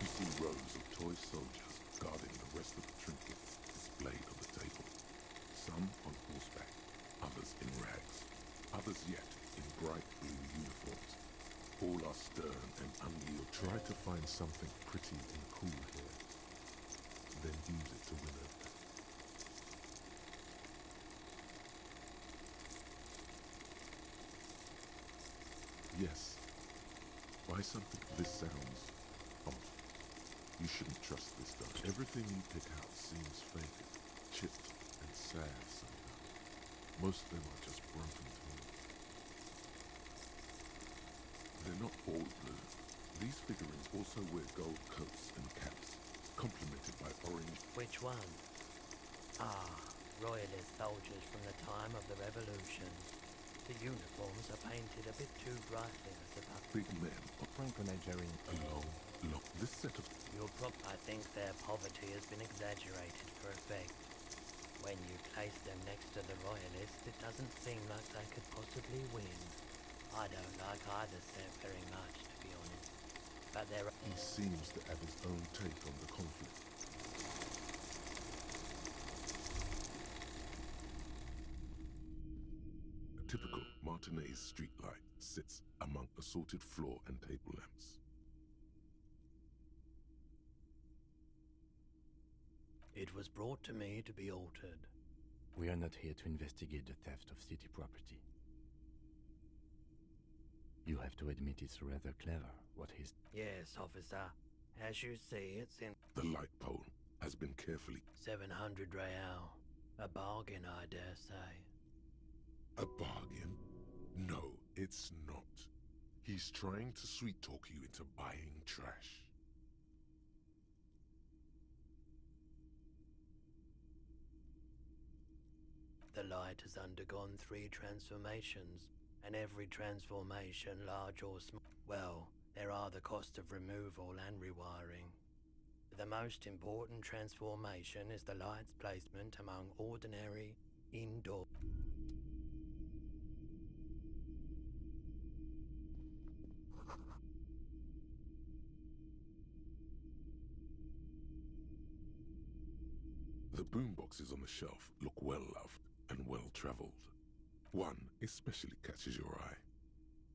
[SPEAKER 3] You see rows of toy soldiers guarding the rest of the trinkets displayed on the table. Some on horseback, others in rags, others yet in bright blue uniforms. All are stern and unyielding. Try to find something pretty and cool here, then use it to win over. Yes, buy something. This sounds off. You shouldn't trust this stuff. Everything you pick out seems faded, chipped, and sad somehow. Most of them are just broken toys. They're not all blue. These figurines also wear gold coats and caps, complemented by orange.
[SPEAKER 18] Which one? Ah, royalist soldiers from the time of the Revolution. The uniforms are painted a bit too brightly, I suppose.
[SPEAKER 3] Big men.
[SPEAKER 7] Franco-Nigerian.
[SPEAKER 3] Along. This set of...
[SPEAKER 18] I think their poverty has been exaggerated for effect. When you place them next to the royalists, it doesn't seem like they could possibly win. I don't like either set very much, to be honest. But there are...
[SPEAKER 3] He seems to have his own take on the conflict. A typical Martinez streetlight sits among assorted floor and table lamps.
[SPEAKER 18] It was brought to me to be altered.
[SPEAKER 7] We are not here to investigate the theft of city property. You have to admit it's rather clever what he's...
[SPEAKER 18] Yes, officer. As you see, it's in...
[SPEAKER 3] The light pole has been carefully...
[SPEAKER 18] 700 real. A bargain, I dare say.
[SPEAKER 3] A bargain? No, it's not. He's trying to sweet-talk you into buying trash.
[SPEAKER 18] The light has undergone 3 transformations, and every transformation, large or small... Well, there are the cost of removal and rewiring. The most important transformation is the light's placement among ordinary indoor...
[SPEAKER 3] The boomboxes on the shelf look well-loved and well-traveled. One especially catches your eye.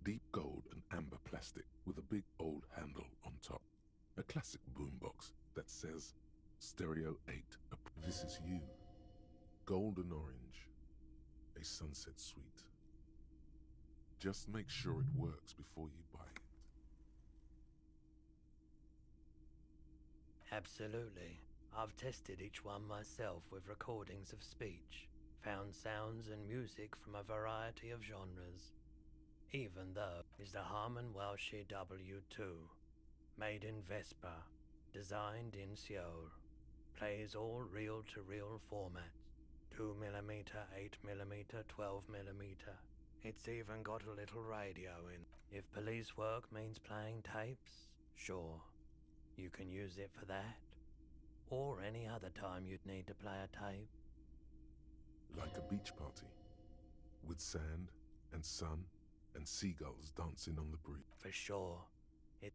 [SPEAKER 3] Deep gold and amber plastic with a big old handle on top. A classic boombox that says Stereo 8. This is you. Golden orange. A sunset suite. Just make sure it works before you buy it.
[SPEAKER 18] Absolutely. I've tested each one myself with recordings of speech, found sounds and music from a variety of genres. Even though is the Harman Welsh W2, made in Vespa, designed in Seoul, plays all reel-to-reel formats, 2mm, 8mm, 12mm. It's even got a little radio in. If police work means playing tapes, sure, you can use it for that. Or any other time you'd need to play a tape.
[SPEAKER 3] Like a beach party, with sand and sun and seagulls dancing on the breeze.
[SPEAKER 18] For sure. It...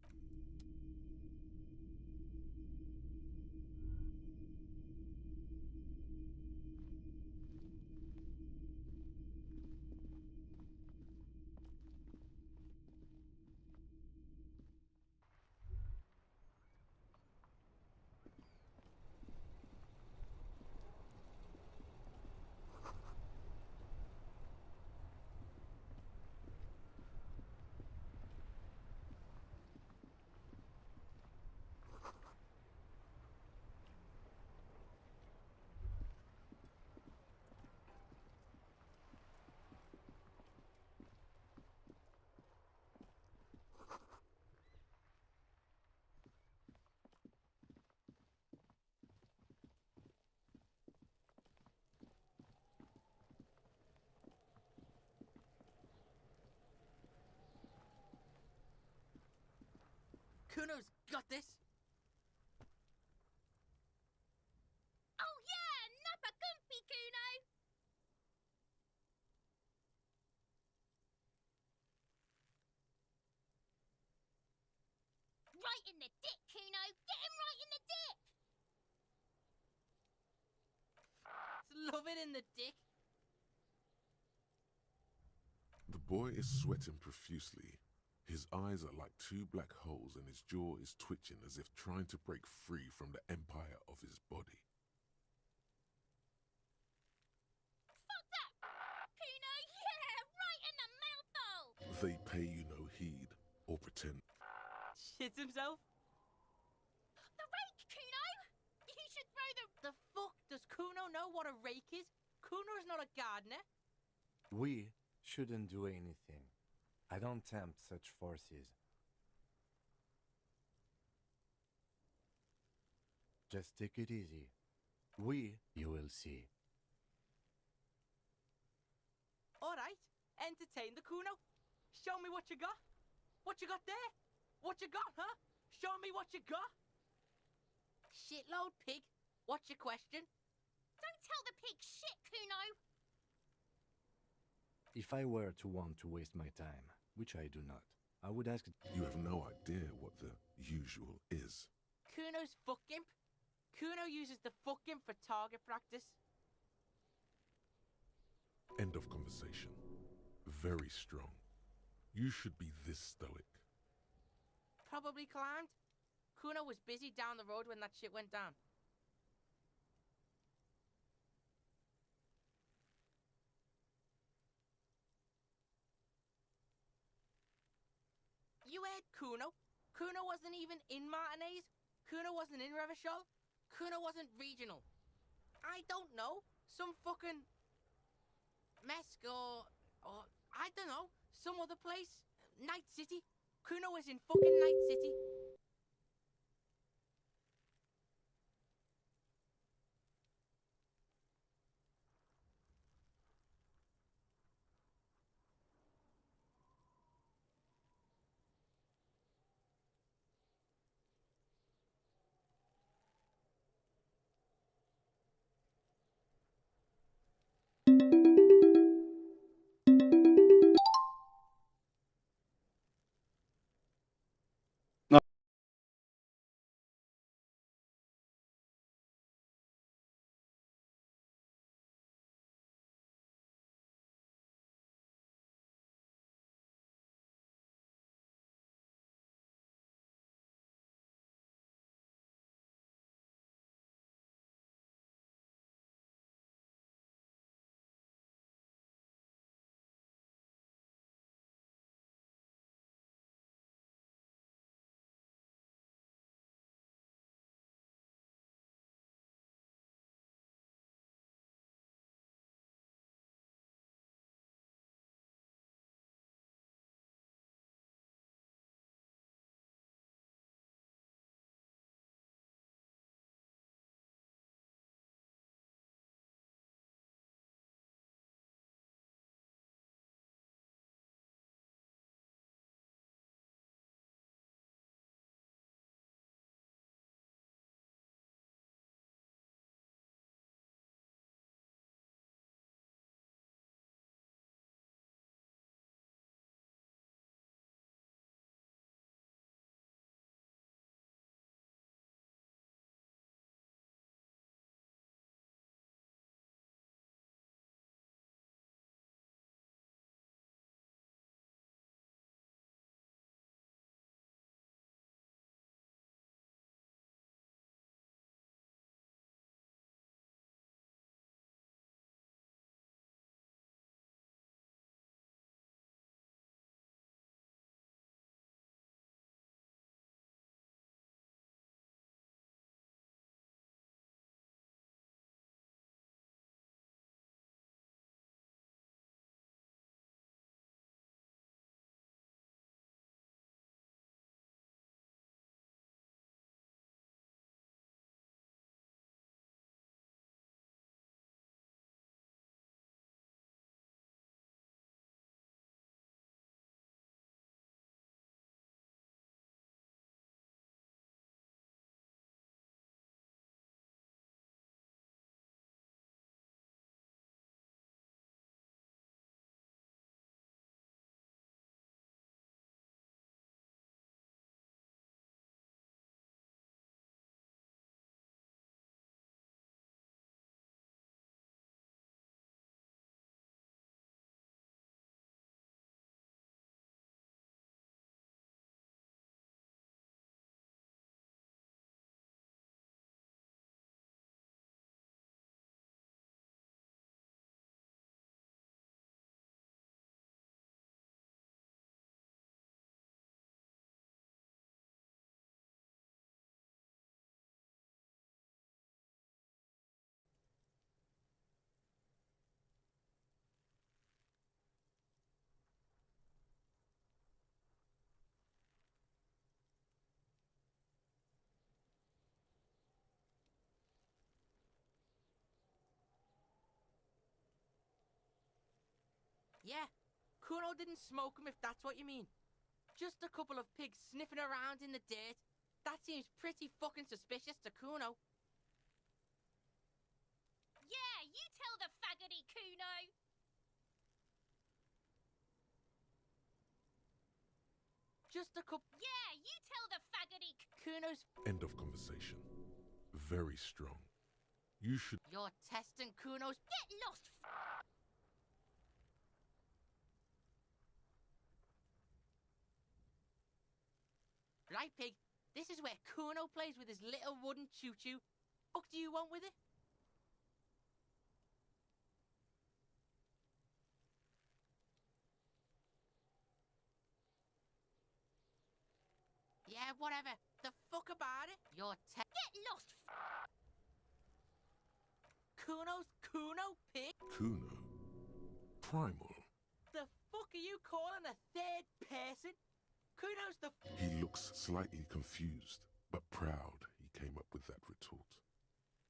[SPEAKER 19] Kuno's got this.
[SPEAKER 12] Oh yeah, nappa comfy, Kuno! Right in the dip, Kuno! Get him right in the dip!
[SPEAKER 19] Love it in the dick.
[SPEAKER 3] The boy is sweating profusely. His eyes are like 2 black holes and his jaw is twitching as if trying to break free from the empire of his body.
[SPEAKER 12] Fuck that! Kuno, yeah! Right in the mouthhole!
[SPEAKER 3] They pay you no heed or pretend.
[SPEAKER 19] Shits himself.
[SPEAKER 12] The rake, Kuno! You should throw
[SPEAKER 19] The fuck? Does Kuno know what a rake is? Kuno's not a gardener.
[SPEAKER 7] We shouldn't do anything. I don't tempt such forces. Just take it easy. You will see.
[SPEAKER 19] Alright, entertain the Kuno. Show me what you got. What you got there? What you got, huh? Show me what you got. Shitload pig. What's your question?
[SPEAKER 12] Don't tell the pig shit, Kuno!
[SPEAKER 7] If I were to want to waste my time, which I do not. I would ask...
[SPEAKER 3] You have no idea what the usual is.
[SPEAKER 19] Kuno's fuck gimp. Kuno uses the fuck gimp for target practice.
[SPEAKER 3] End of conversation. Very strong. You should be this stoic.
[SPEAKER 19] Probably climbed. Kuno was busy down the road when that shit went down. You heard Kuno? Kuno wasn't even in Martinez. Kuno wasn't in Revachol. Kuno wasn't regional. I don't know. Some fucking... Mesk or I don't know. Some other place. Night City. Kuno was in fucking Night City. Yeah, Kuno didn't smoke him if that's what you mean. Just a couple of pigs sniffing around in the dirt. That seems pretty fucking suspicious to Kuno.
[SPEAKER 12] Yeah, you tell the faggoty Kuno.
[SPEAKER 19] Just a couple.
[SPEAKER 12] Yeah, you tell the faggoty
[SPEAKER 19] Kuno's.
[SPEAKER 3] End of conversation. Very strong. You should.
[SPEAKER 19] You're testing Kuno's.
[SPEAKER 12] Get lost.
[SPEAKER 19] Right, Pig. This is where Kuno plays with his little wooden choo-choo. What do you want with it? Yeah, whatever. The fuck about it? You're
[SPEAKER 12] Get lost.
[SPEAKER 19] Kuno's Kuno, Pig?
[SPEAKER 3] Kuno. Primal.
[SPEAKER 19] The fuck are you calling a third person? Kuno's the.
[SPEAKER 3] He looks slightly confused, but proud he came up with that retort.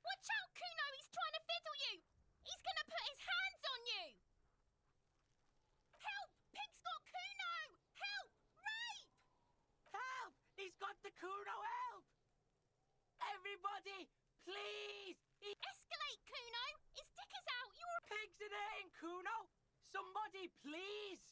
[SPEAKER 12] Watch out, Kuno. He's trying to fiddle you. He's gonna put his hands on you. Help! Pig's got Kuno. Help! Rape!
[SPEAKER 19] Help! He's got the Kuno, help! Everybody, please!
[SPEAKER 12] Escalate, Kuno. His dick is out. You're.
[SPEAKER 19] Pig's in here, Kuno! Somebody, please!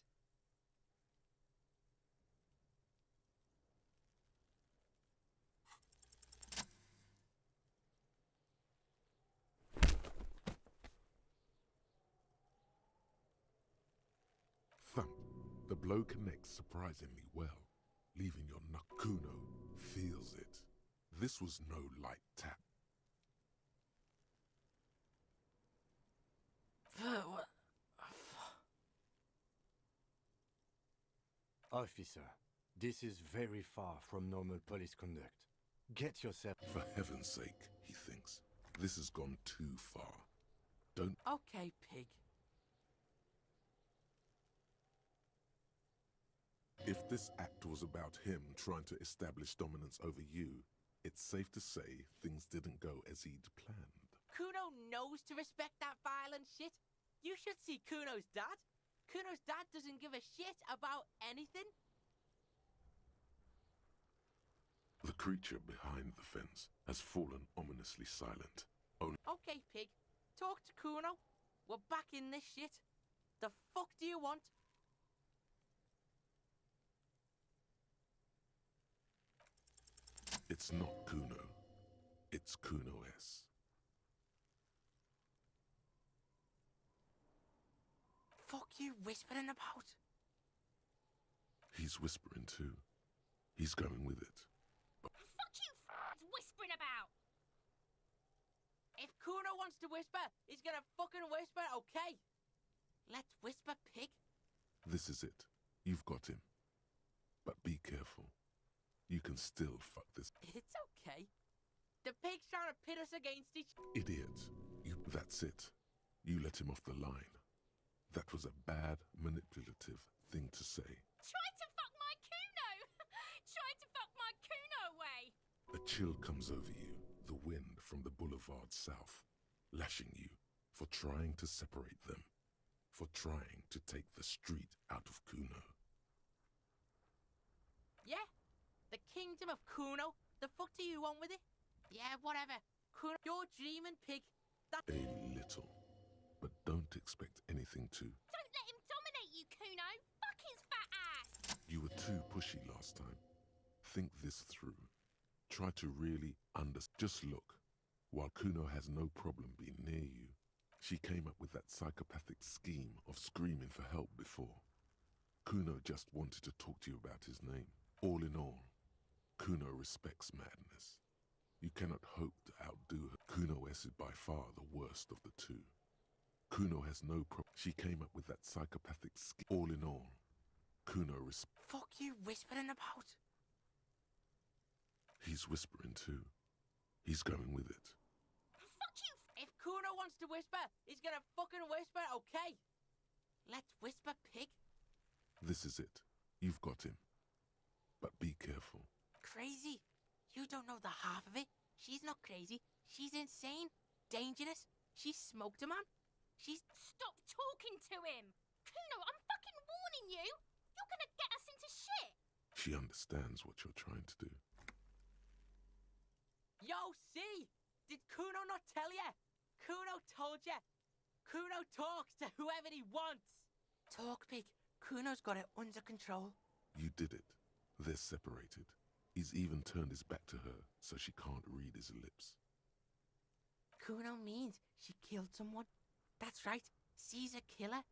[SPEAKER 3] Thump. The blow connects surprisingly well, leaving your knuck. Kuno feels it. This was no light tap.
[SPEAKER 7] Officer, this is very far from normal police conduct. Get yourself.
[SPEAKER 3] For heaven's sake, he thinks. This has gone too far. Don't.
[SPEAKER 19] Okay, Pig.
[SPEAKER 3] If this act was about him trying to establish dominance over you, it's safe to say things didn't go as he'd planned.
[SPEAKER 19] Kuno knows to respect that violent shit. You should see Kuno's dad. Kuno's dad doesn't give a shit about anything.
[SPEAKER 3] The creature behind the fence has fallen ominously silent.
[SPEAKER 19] Okay, Pig. Talk to Kuno. We're back in this shit. The fuck do you want?
[SPEAKER 3] It's not Kuno. It's Kuno-S.
[SPEAKER 19] Fuck you whispering about?
[SPEAKER 3] He's whispering too. He's going with it.
[SPEAKER 12] Fuck you whispering about.
[SPEAKER 19] If Kuno wants to whisper, he's gonna fucking whisper, okay? Let's whisper, Pig.
[SPEAKER 3] This is it. You've got him. But be careful. You can still fuck this.
[SPEAKER 19] It's okay. The pig's trying to pit us against each...
[SPEAKER 3] Idiot. That's it. You let him off the line. That was a bad, manipulative thing to say.
[SPEAKER 12] Try to fuck my Kuno. Try to fuck my Kuno away.
[SPEAKER 3] A chill comes over you, the wind from the boulevard south, lashing you for trying to separate them, for trying to take the street out of Kuno.
[SPEAKER 19] Yeah? The kingdom of Kuno? The fuck do you want with it? Yeah, whatever. Kuno, you're dreaming, Pig. That...
[SPEAKER 3] A little. But don't expect anything to.
[SPEAKER 12] Don't let him dominate you, Kuno. Fuck his fat ass.
[SPEAKER 3] You were too pushy last time. Think this through. Try to really understand. Just look. While Kuno has no problem being near you, she came up with that psychopathic scheme of screaming for help before. Kuno just wanted to talk to you about his name. All in all, Kuno respects madness. You cannot hope to outdo her. Kuno-S is by far the worst of the two. Kuno has no She came up with that psychopathic scheme. All in all, Kuno
[SPEAKER 19] Fuck you whispering about?
[SPEAKER 3] He's whispering too. He's going with it.
[SPEAKER 12] Fuck you.
[SPEAKER 19] If Kuno wants to whisper, he's gonna fucking whisper, okay? Let's whisper, Pig.
[SPEAKER 3] This is it. You've got him. But be careful.
[SPEAKER 19] Crazy? You don't know the half of it. She's not crazy. She's insane. Dangerous. She smoked a man. She's...
[SPEAKER 12] Stop talking to him. Kuno, I'm fucking warning you. You're gonna get us into shit.
[SPEAKER 3] She understands what you're trying to do.
[SPEAKER 19] Yo, see? Did Kuno not tell ya? Kuno told ya. Kuno talks to whoever he wants. Talk, Pig. Kuno's got it under control.
[SPEAKER 3] You did it. They're separated. He's even turned his back to her so she can't read his lips.
[SPEAKER 19] Kuno means she killed someone. That's right. She's a killer.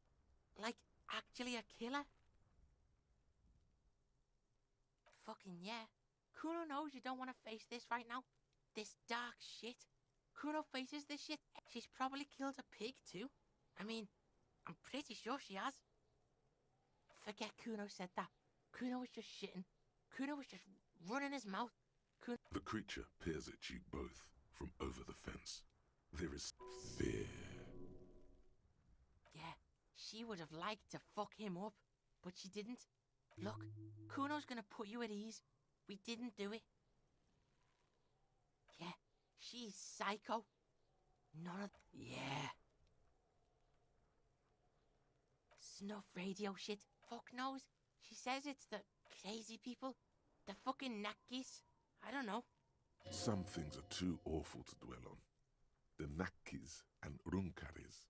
[SPEAKER 19] Like, actually a killer. Fucking yeah. Kuno knows you don't want to face this right now. This dark shit. Kuno faces this shit. She's probably killed a pig too. I mean, I'm pretty sure she has. Forget Kuno said that. Kuno was just shitting. Kuno was just running his mouth.
[SPEAKER 3] The creature peers at you both from over the fence. There is fear.
[SPEAKER 19] Yeah, she would have liked to fuck him up, but she didn't. Look, Kuno's gonna put you at ease. We didn't do it. Yeah, she's psycho. None of... Yeah. Snuff radio shit. Fuck knows. She says it's the crazy people. The fucking nakis. I don't know.
[SPEAKER 3] Some things are too awful to dwell on. The nakis and runkaris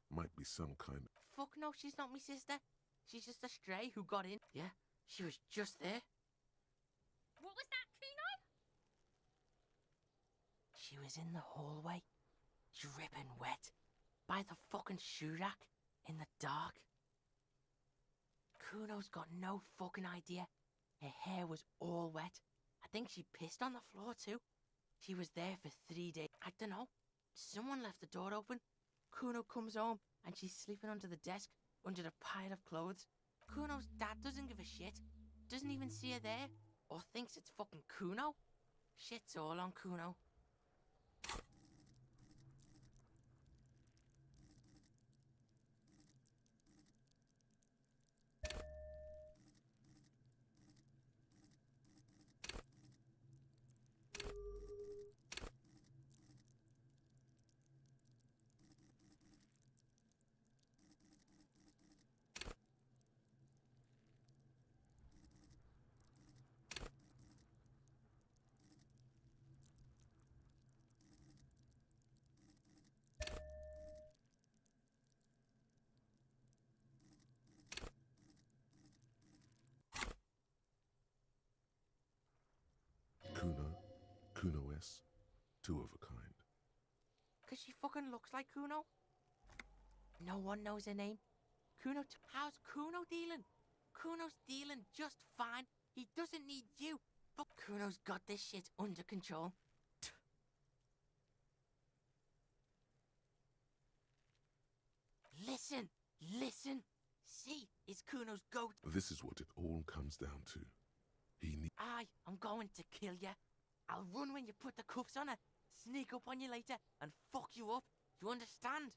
[SPEAKER 3] might be some kind of...
[SPEAKER 19] Fuck no, she's not my sister. She's just a stray who got in. Yeah, she was just there.
[SPEAKER 12] What was that, Kuno?
[SPEAKER 19] She was in the hallway, dripping wet, by the fucking shoe rack, in the dark. Kuno's got no fucking idea. Her hair was all wet. I think she pissed on the floor too. She was there for 3 days. I don't know. Someone left the door open. Kuno comes home and she's sleeping under the desk, under the pile of clothes. Kuno's dad doesn't give a shit. Doesn't even see her there. Or thinks it's fucking Kuno. Shit's all on Kuno.
[SPEAKER 3] Kuno-S, two of a kind.
[SPEAKER 19] Cause she fucking looks like Kuno. No one knows her name. How's Kuno dealing? Kuno's dealing just fine. He doesn't need you. But Kuno's got this shit under control. Listen, listen. See, it's Kuno's goat.
[SPEAKER 3] This is what it all comes down to.
[SPEAKER 19] I'm going to kill you. I'll run when you put the cuffs on her, sneak up on you later, and fuck you up. You understand?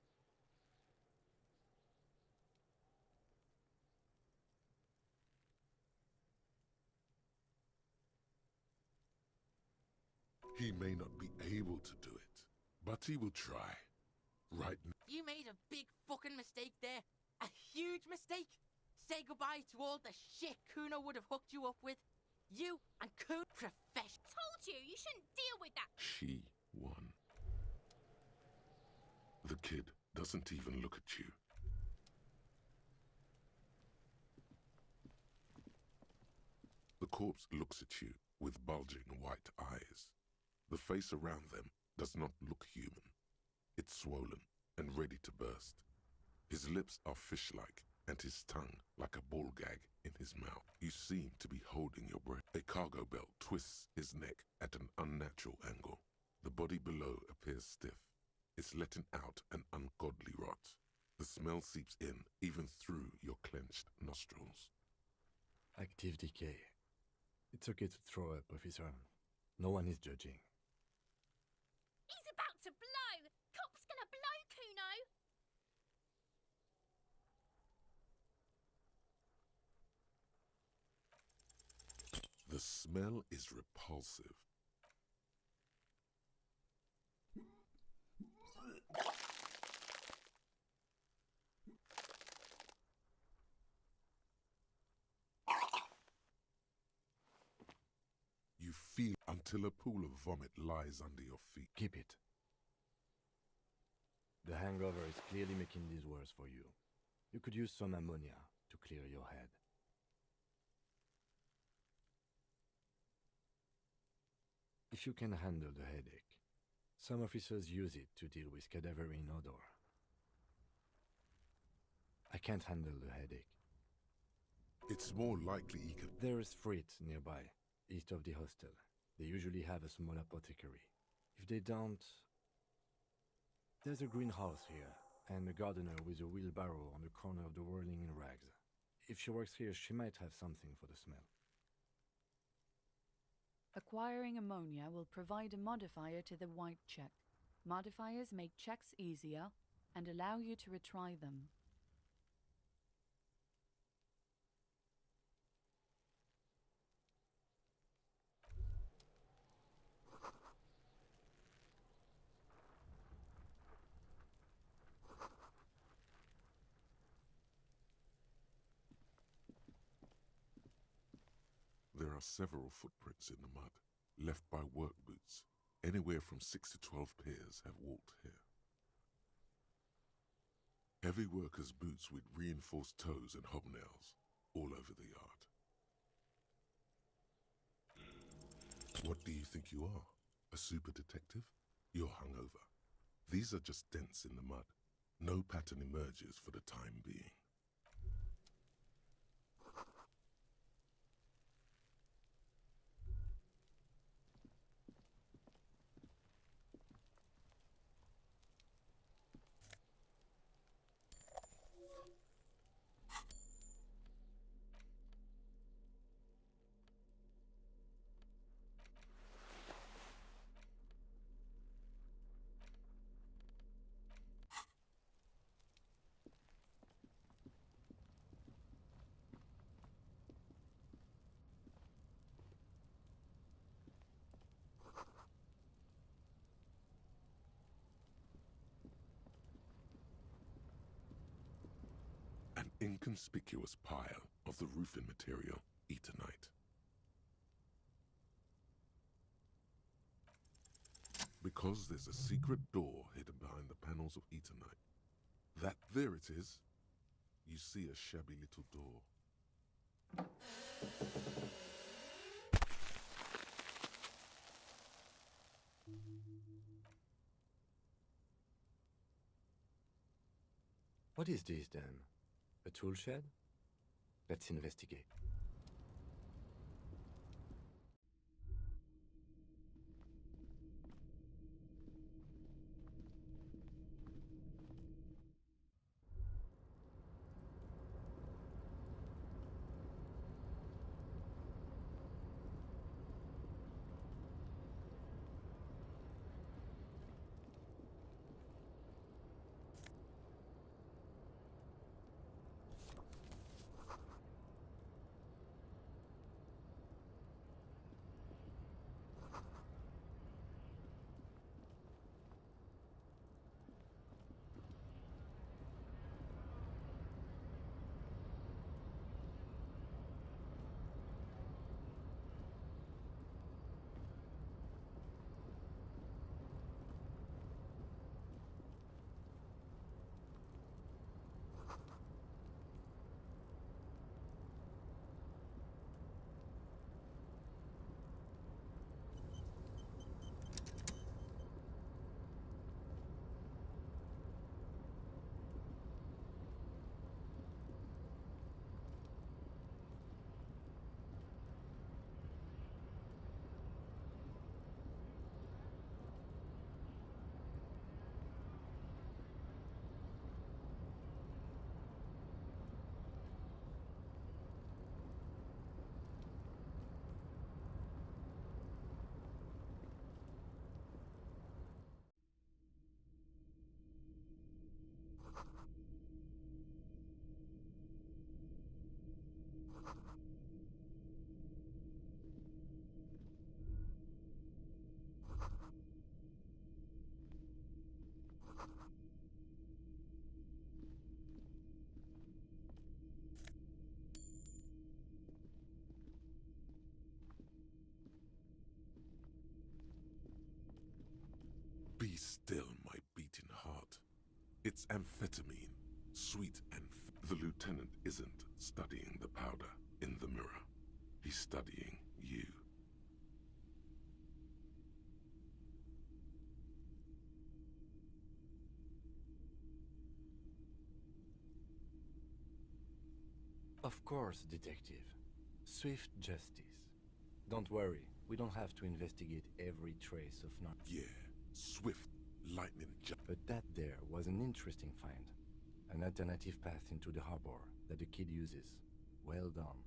[SPEAKER 3] He may not be able to do it, but he will try. Right now.
[SPEAKER 19] You made a big fucking mistake there. A huge mistake. Say goodbye to all the shit Kuno would have hooked you up with. You and Kuno professional.
[SPEAKER 12] Told you, you shouldn't deal with that.
[SPEAKER 3] She won. The kid doesn't even look at you. The corpse looks at you with bulging white eyes. The face around them does not look human. It's swollen and ready to burst. His lips are fish-like and his tongue like a ball gag in his mouth. You seem to be holding your breath. A cargo belt twists his neck at an unnatural angle. The body below appears stiff. It's letting out an ungodly rot. The smell seeps in even through your clenched nostrils.
[SPEAKER 7] Active decay. It's okay to throw up, officer. No one is judging.
[SPEAKER 12] He's about to blow. Cop's gonna blow, Kuno.
[SPEAKER 3] The smell is repulsive. You feel until a pool of vomit lies under your feet.
[SPEAKER 7] Keep it. The hangover is clearly making this worse for you. You could use some ammonia to clear your head. If you can handle the headache. Some officers use it to deal with cadaverine odor. I can't handle the headache.
[SPEAKER 3] It's more likely he could...
[SPEAKER 7] There is Frit nearby, east of the hostel. They usually have a small apothecary. If they don't... There's a greenhouse here, and a gardener with a wheelbarrow on the corner of the whirling rags. If she works here, she might have something for the smell.
[SPEAKER 5] Acquiring ammonia will provide a modifier to the white check. Modifiers make checks easier and allow you to retry them.
[SPEAKER 3] There are several footprints in the mud, left by work boots. Anywhere from 6 to 12 pairs have walked here. Heavy workers' boots with reinforced toes and hobnails, all over the yard. What do you think you are? A super detective? You're hungover. These are just dents in the mud. No pattern emerges for the time being. An inconspicuous pile of the roofing material, Eternite. Because there's a secret door hidden behind the panels of Eternite. That, there it is. You see a shabby little door.
[SPEAKER 7] What is this then? A tool shed? Let's investigate.
[SPEAKER 3] Be still, my beating heart. It's amphetamine, sweet and the lieutenant isn't studying the powder in the mirror. He's studying you.
[SPEAKER 7] Of course, detective. Swift justice. Don't worry, we don't have to investigate every trace of not.
[SPEAKER 3] Yeah, swift lightning
[SPEAKER 7] But that there was an interesting find. An alternative path into the harbor that the kid uses. Well done.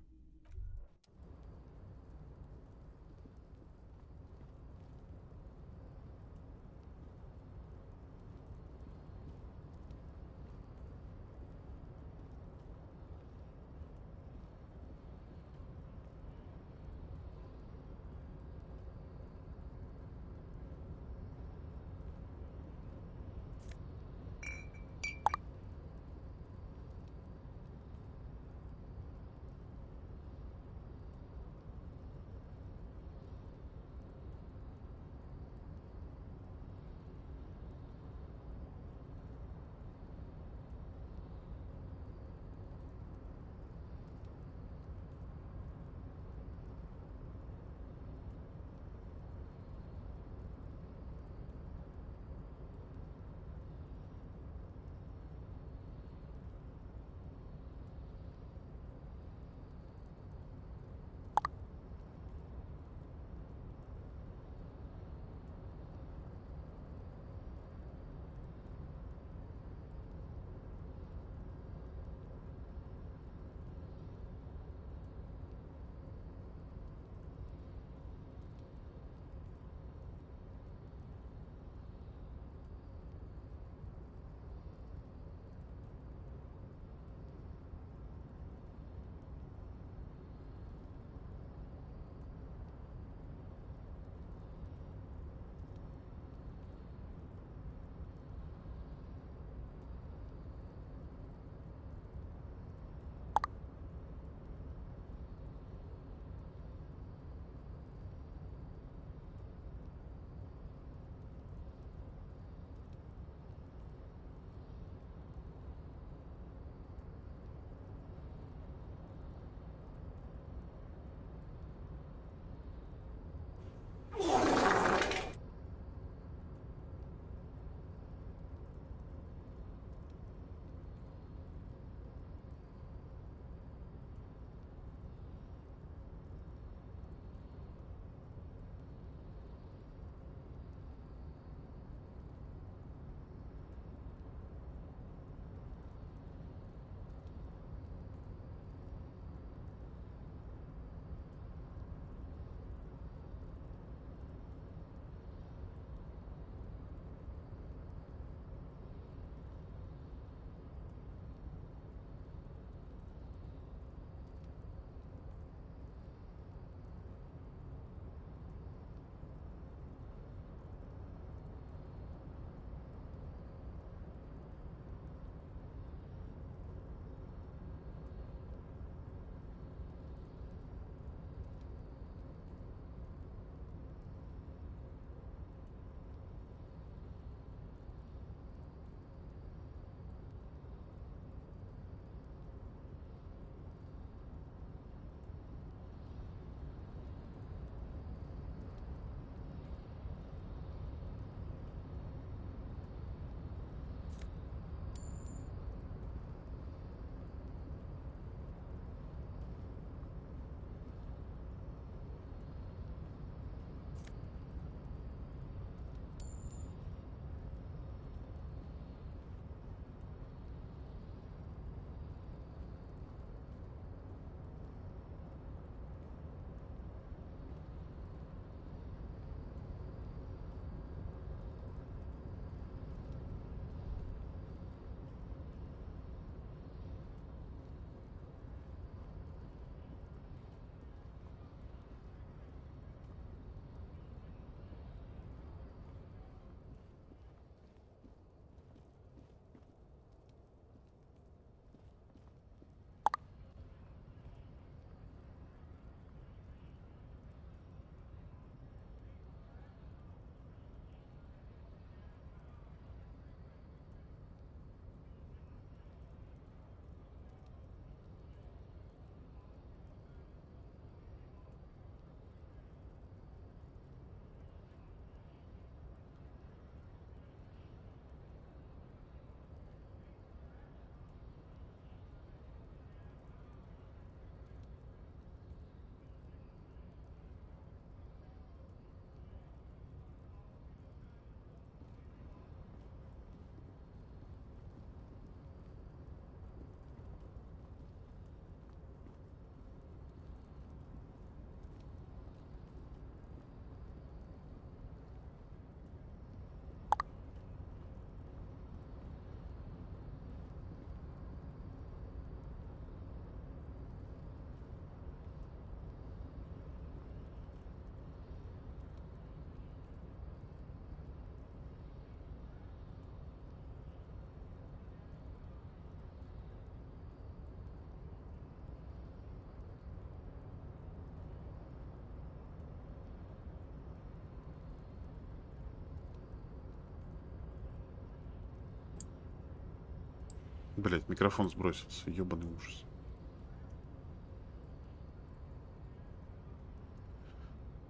[SPEAKER 20] Блять, микрофон сбросился. Ёбаный ужас.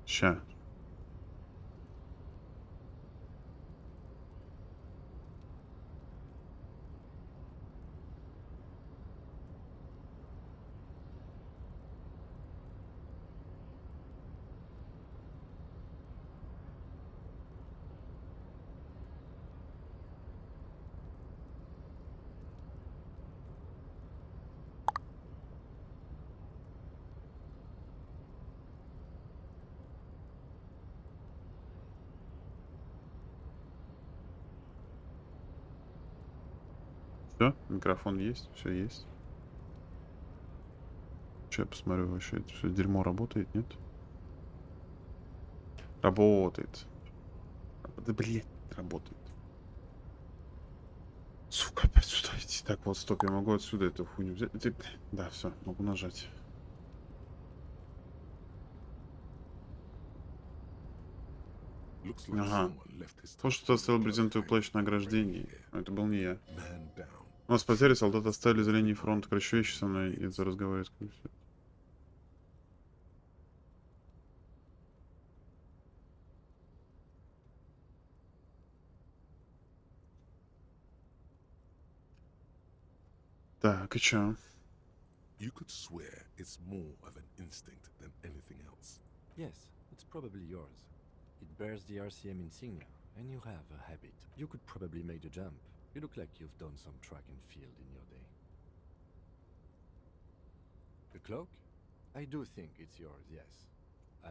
[SPEAKER 20] Ща. Все, микрофон есть, все есть. Сейчас я посмотрю, вообще это все дерьмо работает, нет? Работает. Да блять, работает. Сука, опять сюда идти. Так, вот, стоп, я могу отсюда эту хуйню взять. Да, все, могу нажать. Ага. Вот что оставил брезентовую плащ на ограждении. Но это был не я. У нас потери, солдаты оставили за линией фронта. Короче, вещи со мной и разговаривать. Так, и чё?
[SPEAKER 3] You could swear it's more of an instinct than anything else.
[SPEAKER 7] Yes, it's probably yours. It bears the RCM insignia, and you have a habit. You could probably make the jump. You look like you've done some track and field in your day. The cloak? I do think it's yours, yes.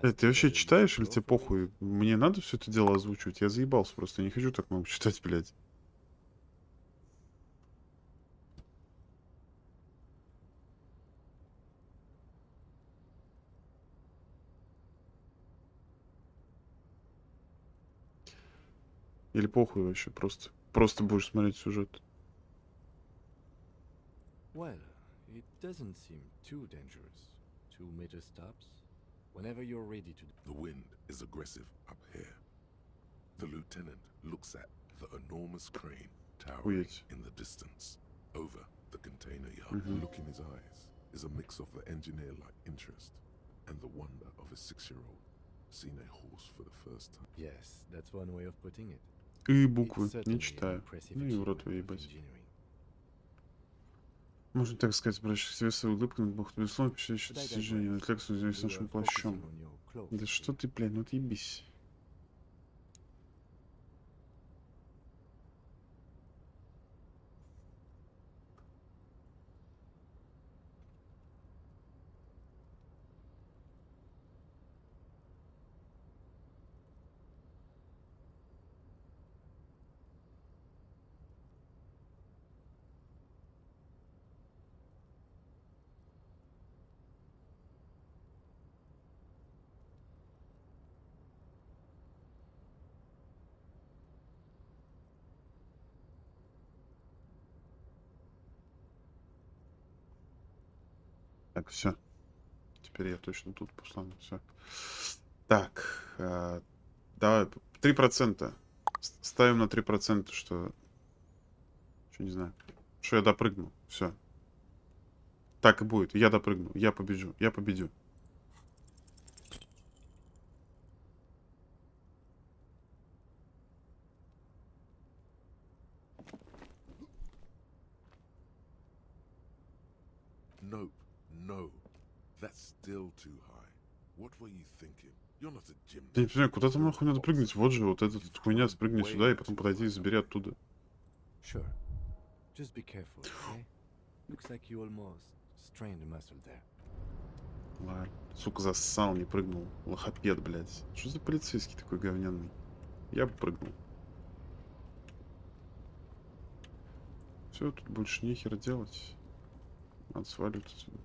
[SPEAKER 20] Ты вообще читаешь или тебе похуй? Мне надо все это дело озвучивать? Я заебался просто, не хочу так много читать, блядь. Или похуй вообще, просто будешь смотреть сюжет.
[SPEAKER 7] Well, it doesn't seem too dangerous. 2 meter stops. Whenever you're ready to...
[SPEAKER 3] The wind is aggressive up here. The lieutenant looks at the enormous crane towering in the distance. Over the container yard, look in his eyes is a mix of the engineer-like interest and the wonder of a 6-year-old seeing a horse for the first time.
[SPEAKER 7] Yes, that's one way of putting it.
[SPEAKER 20] И буквы не читаю. Ну и в рот выебать. Можно так сказать, обращаясь к себе своей улыбкой, Бог безусловно впечатляющее достижение, но тексту здесь с нашим плащом. Да что ты, блядь, ну отъебись. Так, все. Теперь я точно тут, пошла, все. Так, давай, 3%. Ставим на 3%, что не знаю. Что я допрыгну. Все. Так и будет. Я допрыгну. Я побежу. Я победю.
[SPEAKER 3] Nope. No. That's still too high. What were you thinking? You're not a gym.
[SPEAKER 20] Я не понимаю, куда там нахуй надо прыгнуть? Вот же вот эта хуйня, спрыгни сюда и потом подойди и забери оттуда.
[SPEAKER 7] Sure. Just be careful, okay? Looks like you almost strained a muscle there.
[SPEAKER 20] Ладно. Сука, зассал, не прыгнул. Лохопед, блядь. Что за полицейский такой говняный? Я бы прыгнул. Все, тут больше нехер делать. Надо сваливать отсюда.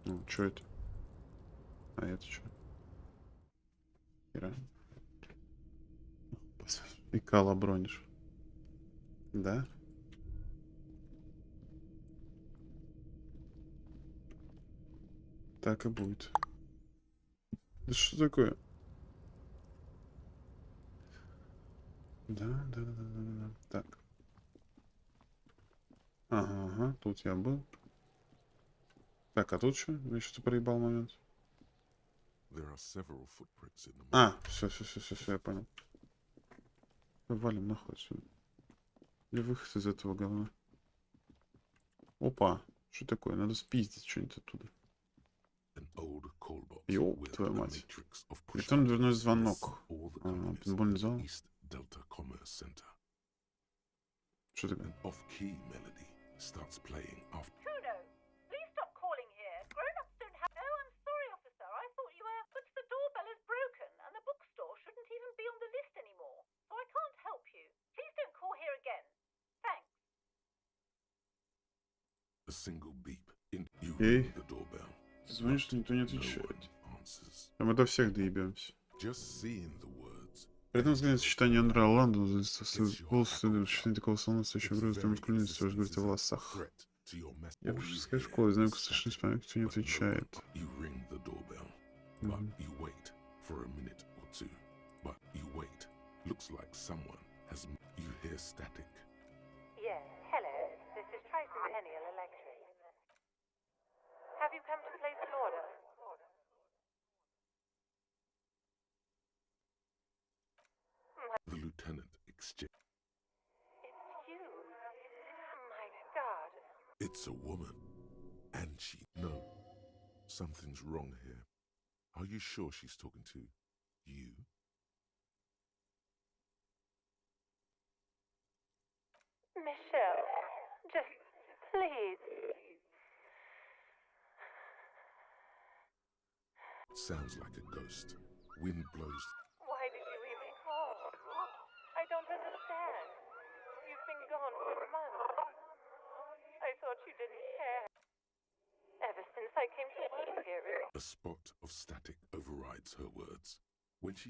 [SPEAKER 20] Ну, что это? А это что? Хера. И кала бронишь. Да? Так и будет. Да что такое? Да. Так. Ага, тут я был. Так, а тут что? Я что-то проебал момент. А, все, я понял. Валим нахуй отсюда. Где выход из этого говна? Опа, что такое? Надо спиздить что-нибудь оттуда. Ёб твою мать. Электронный дверной звонок. Пинбольный зал. Что такое?
[SPEAKER 12] Kuno, please stop calling here. Grown-ups don't have... Oh, I'm sorry, officer. I thought you were... But the doorbell is broken, and the bookstore shouldn't even be on the list anymore. So I can't help you. Please don't call here again. Thanks.
[SPEAKER 20] Эй, ты звонишь, что никто не отвечает. А мы до всех доебемся. При этом взгляд сочетание Андреа Ланда, волосы, сочетание такого салона, стоящего в грузовой маскулинности, что говорит о волосах. Я в школьной школе знаю, как слышно, что никто не отвечает.
[SPEAKER 21] Yes, hello. This is Tricentennial Electric. Have you come to place an order?
[SPEAKER 3] The lieutenant exchanged.
[SPEAKER 21] It's you. My God.
[SPEAKER 3] It's a woman. And she... No. Something's wrong here. Are you sure she's talking to you?
[SPEAKER 21] Michelle, just please.
[SPEAKER 3] Sounds like a ghost. Wind blows.
[SPEAKER 21] Why did you even call? I don't understand. You've been gone for months. I thought you didn't care. Ever since I came to work here,
[SPEAKER 3] A spot of static overrides her words. When she...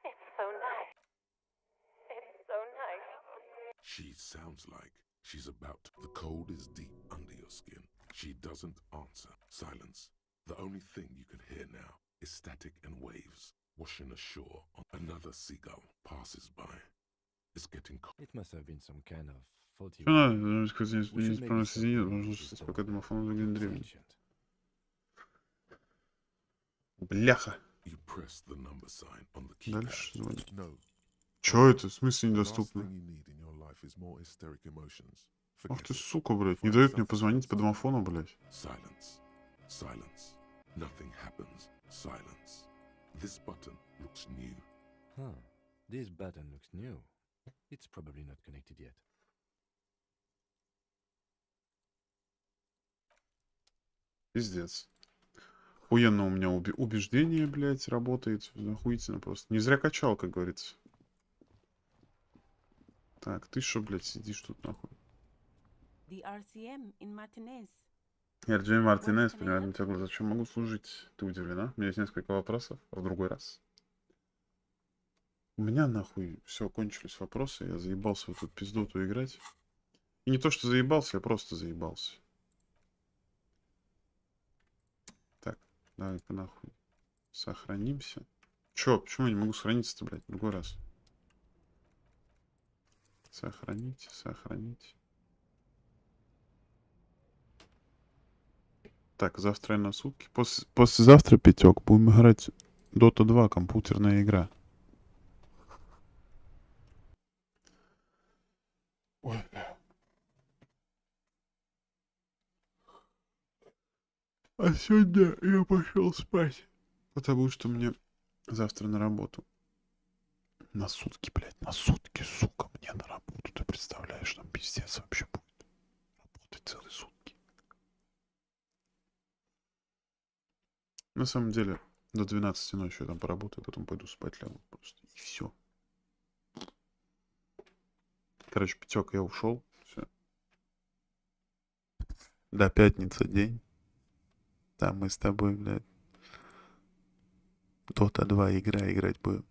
[SPEAKER 21] it's so nice. It's so nice.
[SPEAKER 3] She sounds like she's about to... The cold is deep under your skin. She doesn't answer. Silence. The only thing you can hear now is static and waves washing ashore. Another seagull passes by. It's getting cold.
[SPEAKER 7] It must have been some kind of faulty...
[SPEAKER 20] Что надо? Сказать, неисправное соединение, должно быть, пока домофон выглядит древним. Бляха. Дальше звонит. Чё это? В смысле недоступно? Ах ты сука, блядь. Не дают мне позвонить по домофону, блядь.
[SPEAKER 3] Silence. Nothing happens. Silence. This button looks new.
[SPEAKER 7] Huh. This button looks new. It's probably not connected yet.
[SPEAKER 20] Пиздец. Охуенно у меня убеждение, блядь, работает. Охуительно просто. Не зря качал, как говорится. Так, ты шо, блядь, сидишь тут нахуй?
[SPEAKER 22] The RCM in Martinez.
[SPEAKER 20] RJ Мартинес, примерно тебя глаза. Зачем могу служить? Ты удивлена? У меня есть несколько вопросов. А в другой раз. У меня нахуй все, кончились вопросы. Я заебался в эту пиздоту играть. И не то, что заебался, я просто заебался. Так, давай-ка нахуй. Сохранимся. Чё? Почему я не могу сохраниться-то, блядь? В другой раз. Сохранить, сохранить. Так, завтра на сутки. Послезавтра, Пятёк, будем играть Dota 2, компьютерная игра. Ой, бля. А сегодня я пошел спать. Потому что мне завтра на работу. На сутки, блядь, на сутки, сука, мне на работу. Ты представляешь, там пиздец вообще будет. Работать целые сутки. На самом деле, до 12 ночи я там поработаю, потом пойду спать лягу просто. И все. Короче, Пятёк, я ушел. Все. До пятницы день. Там мы с тобой, блядь, Dota 2 играть будем.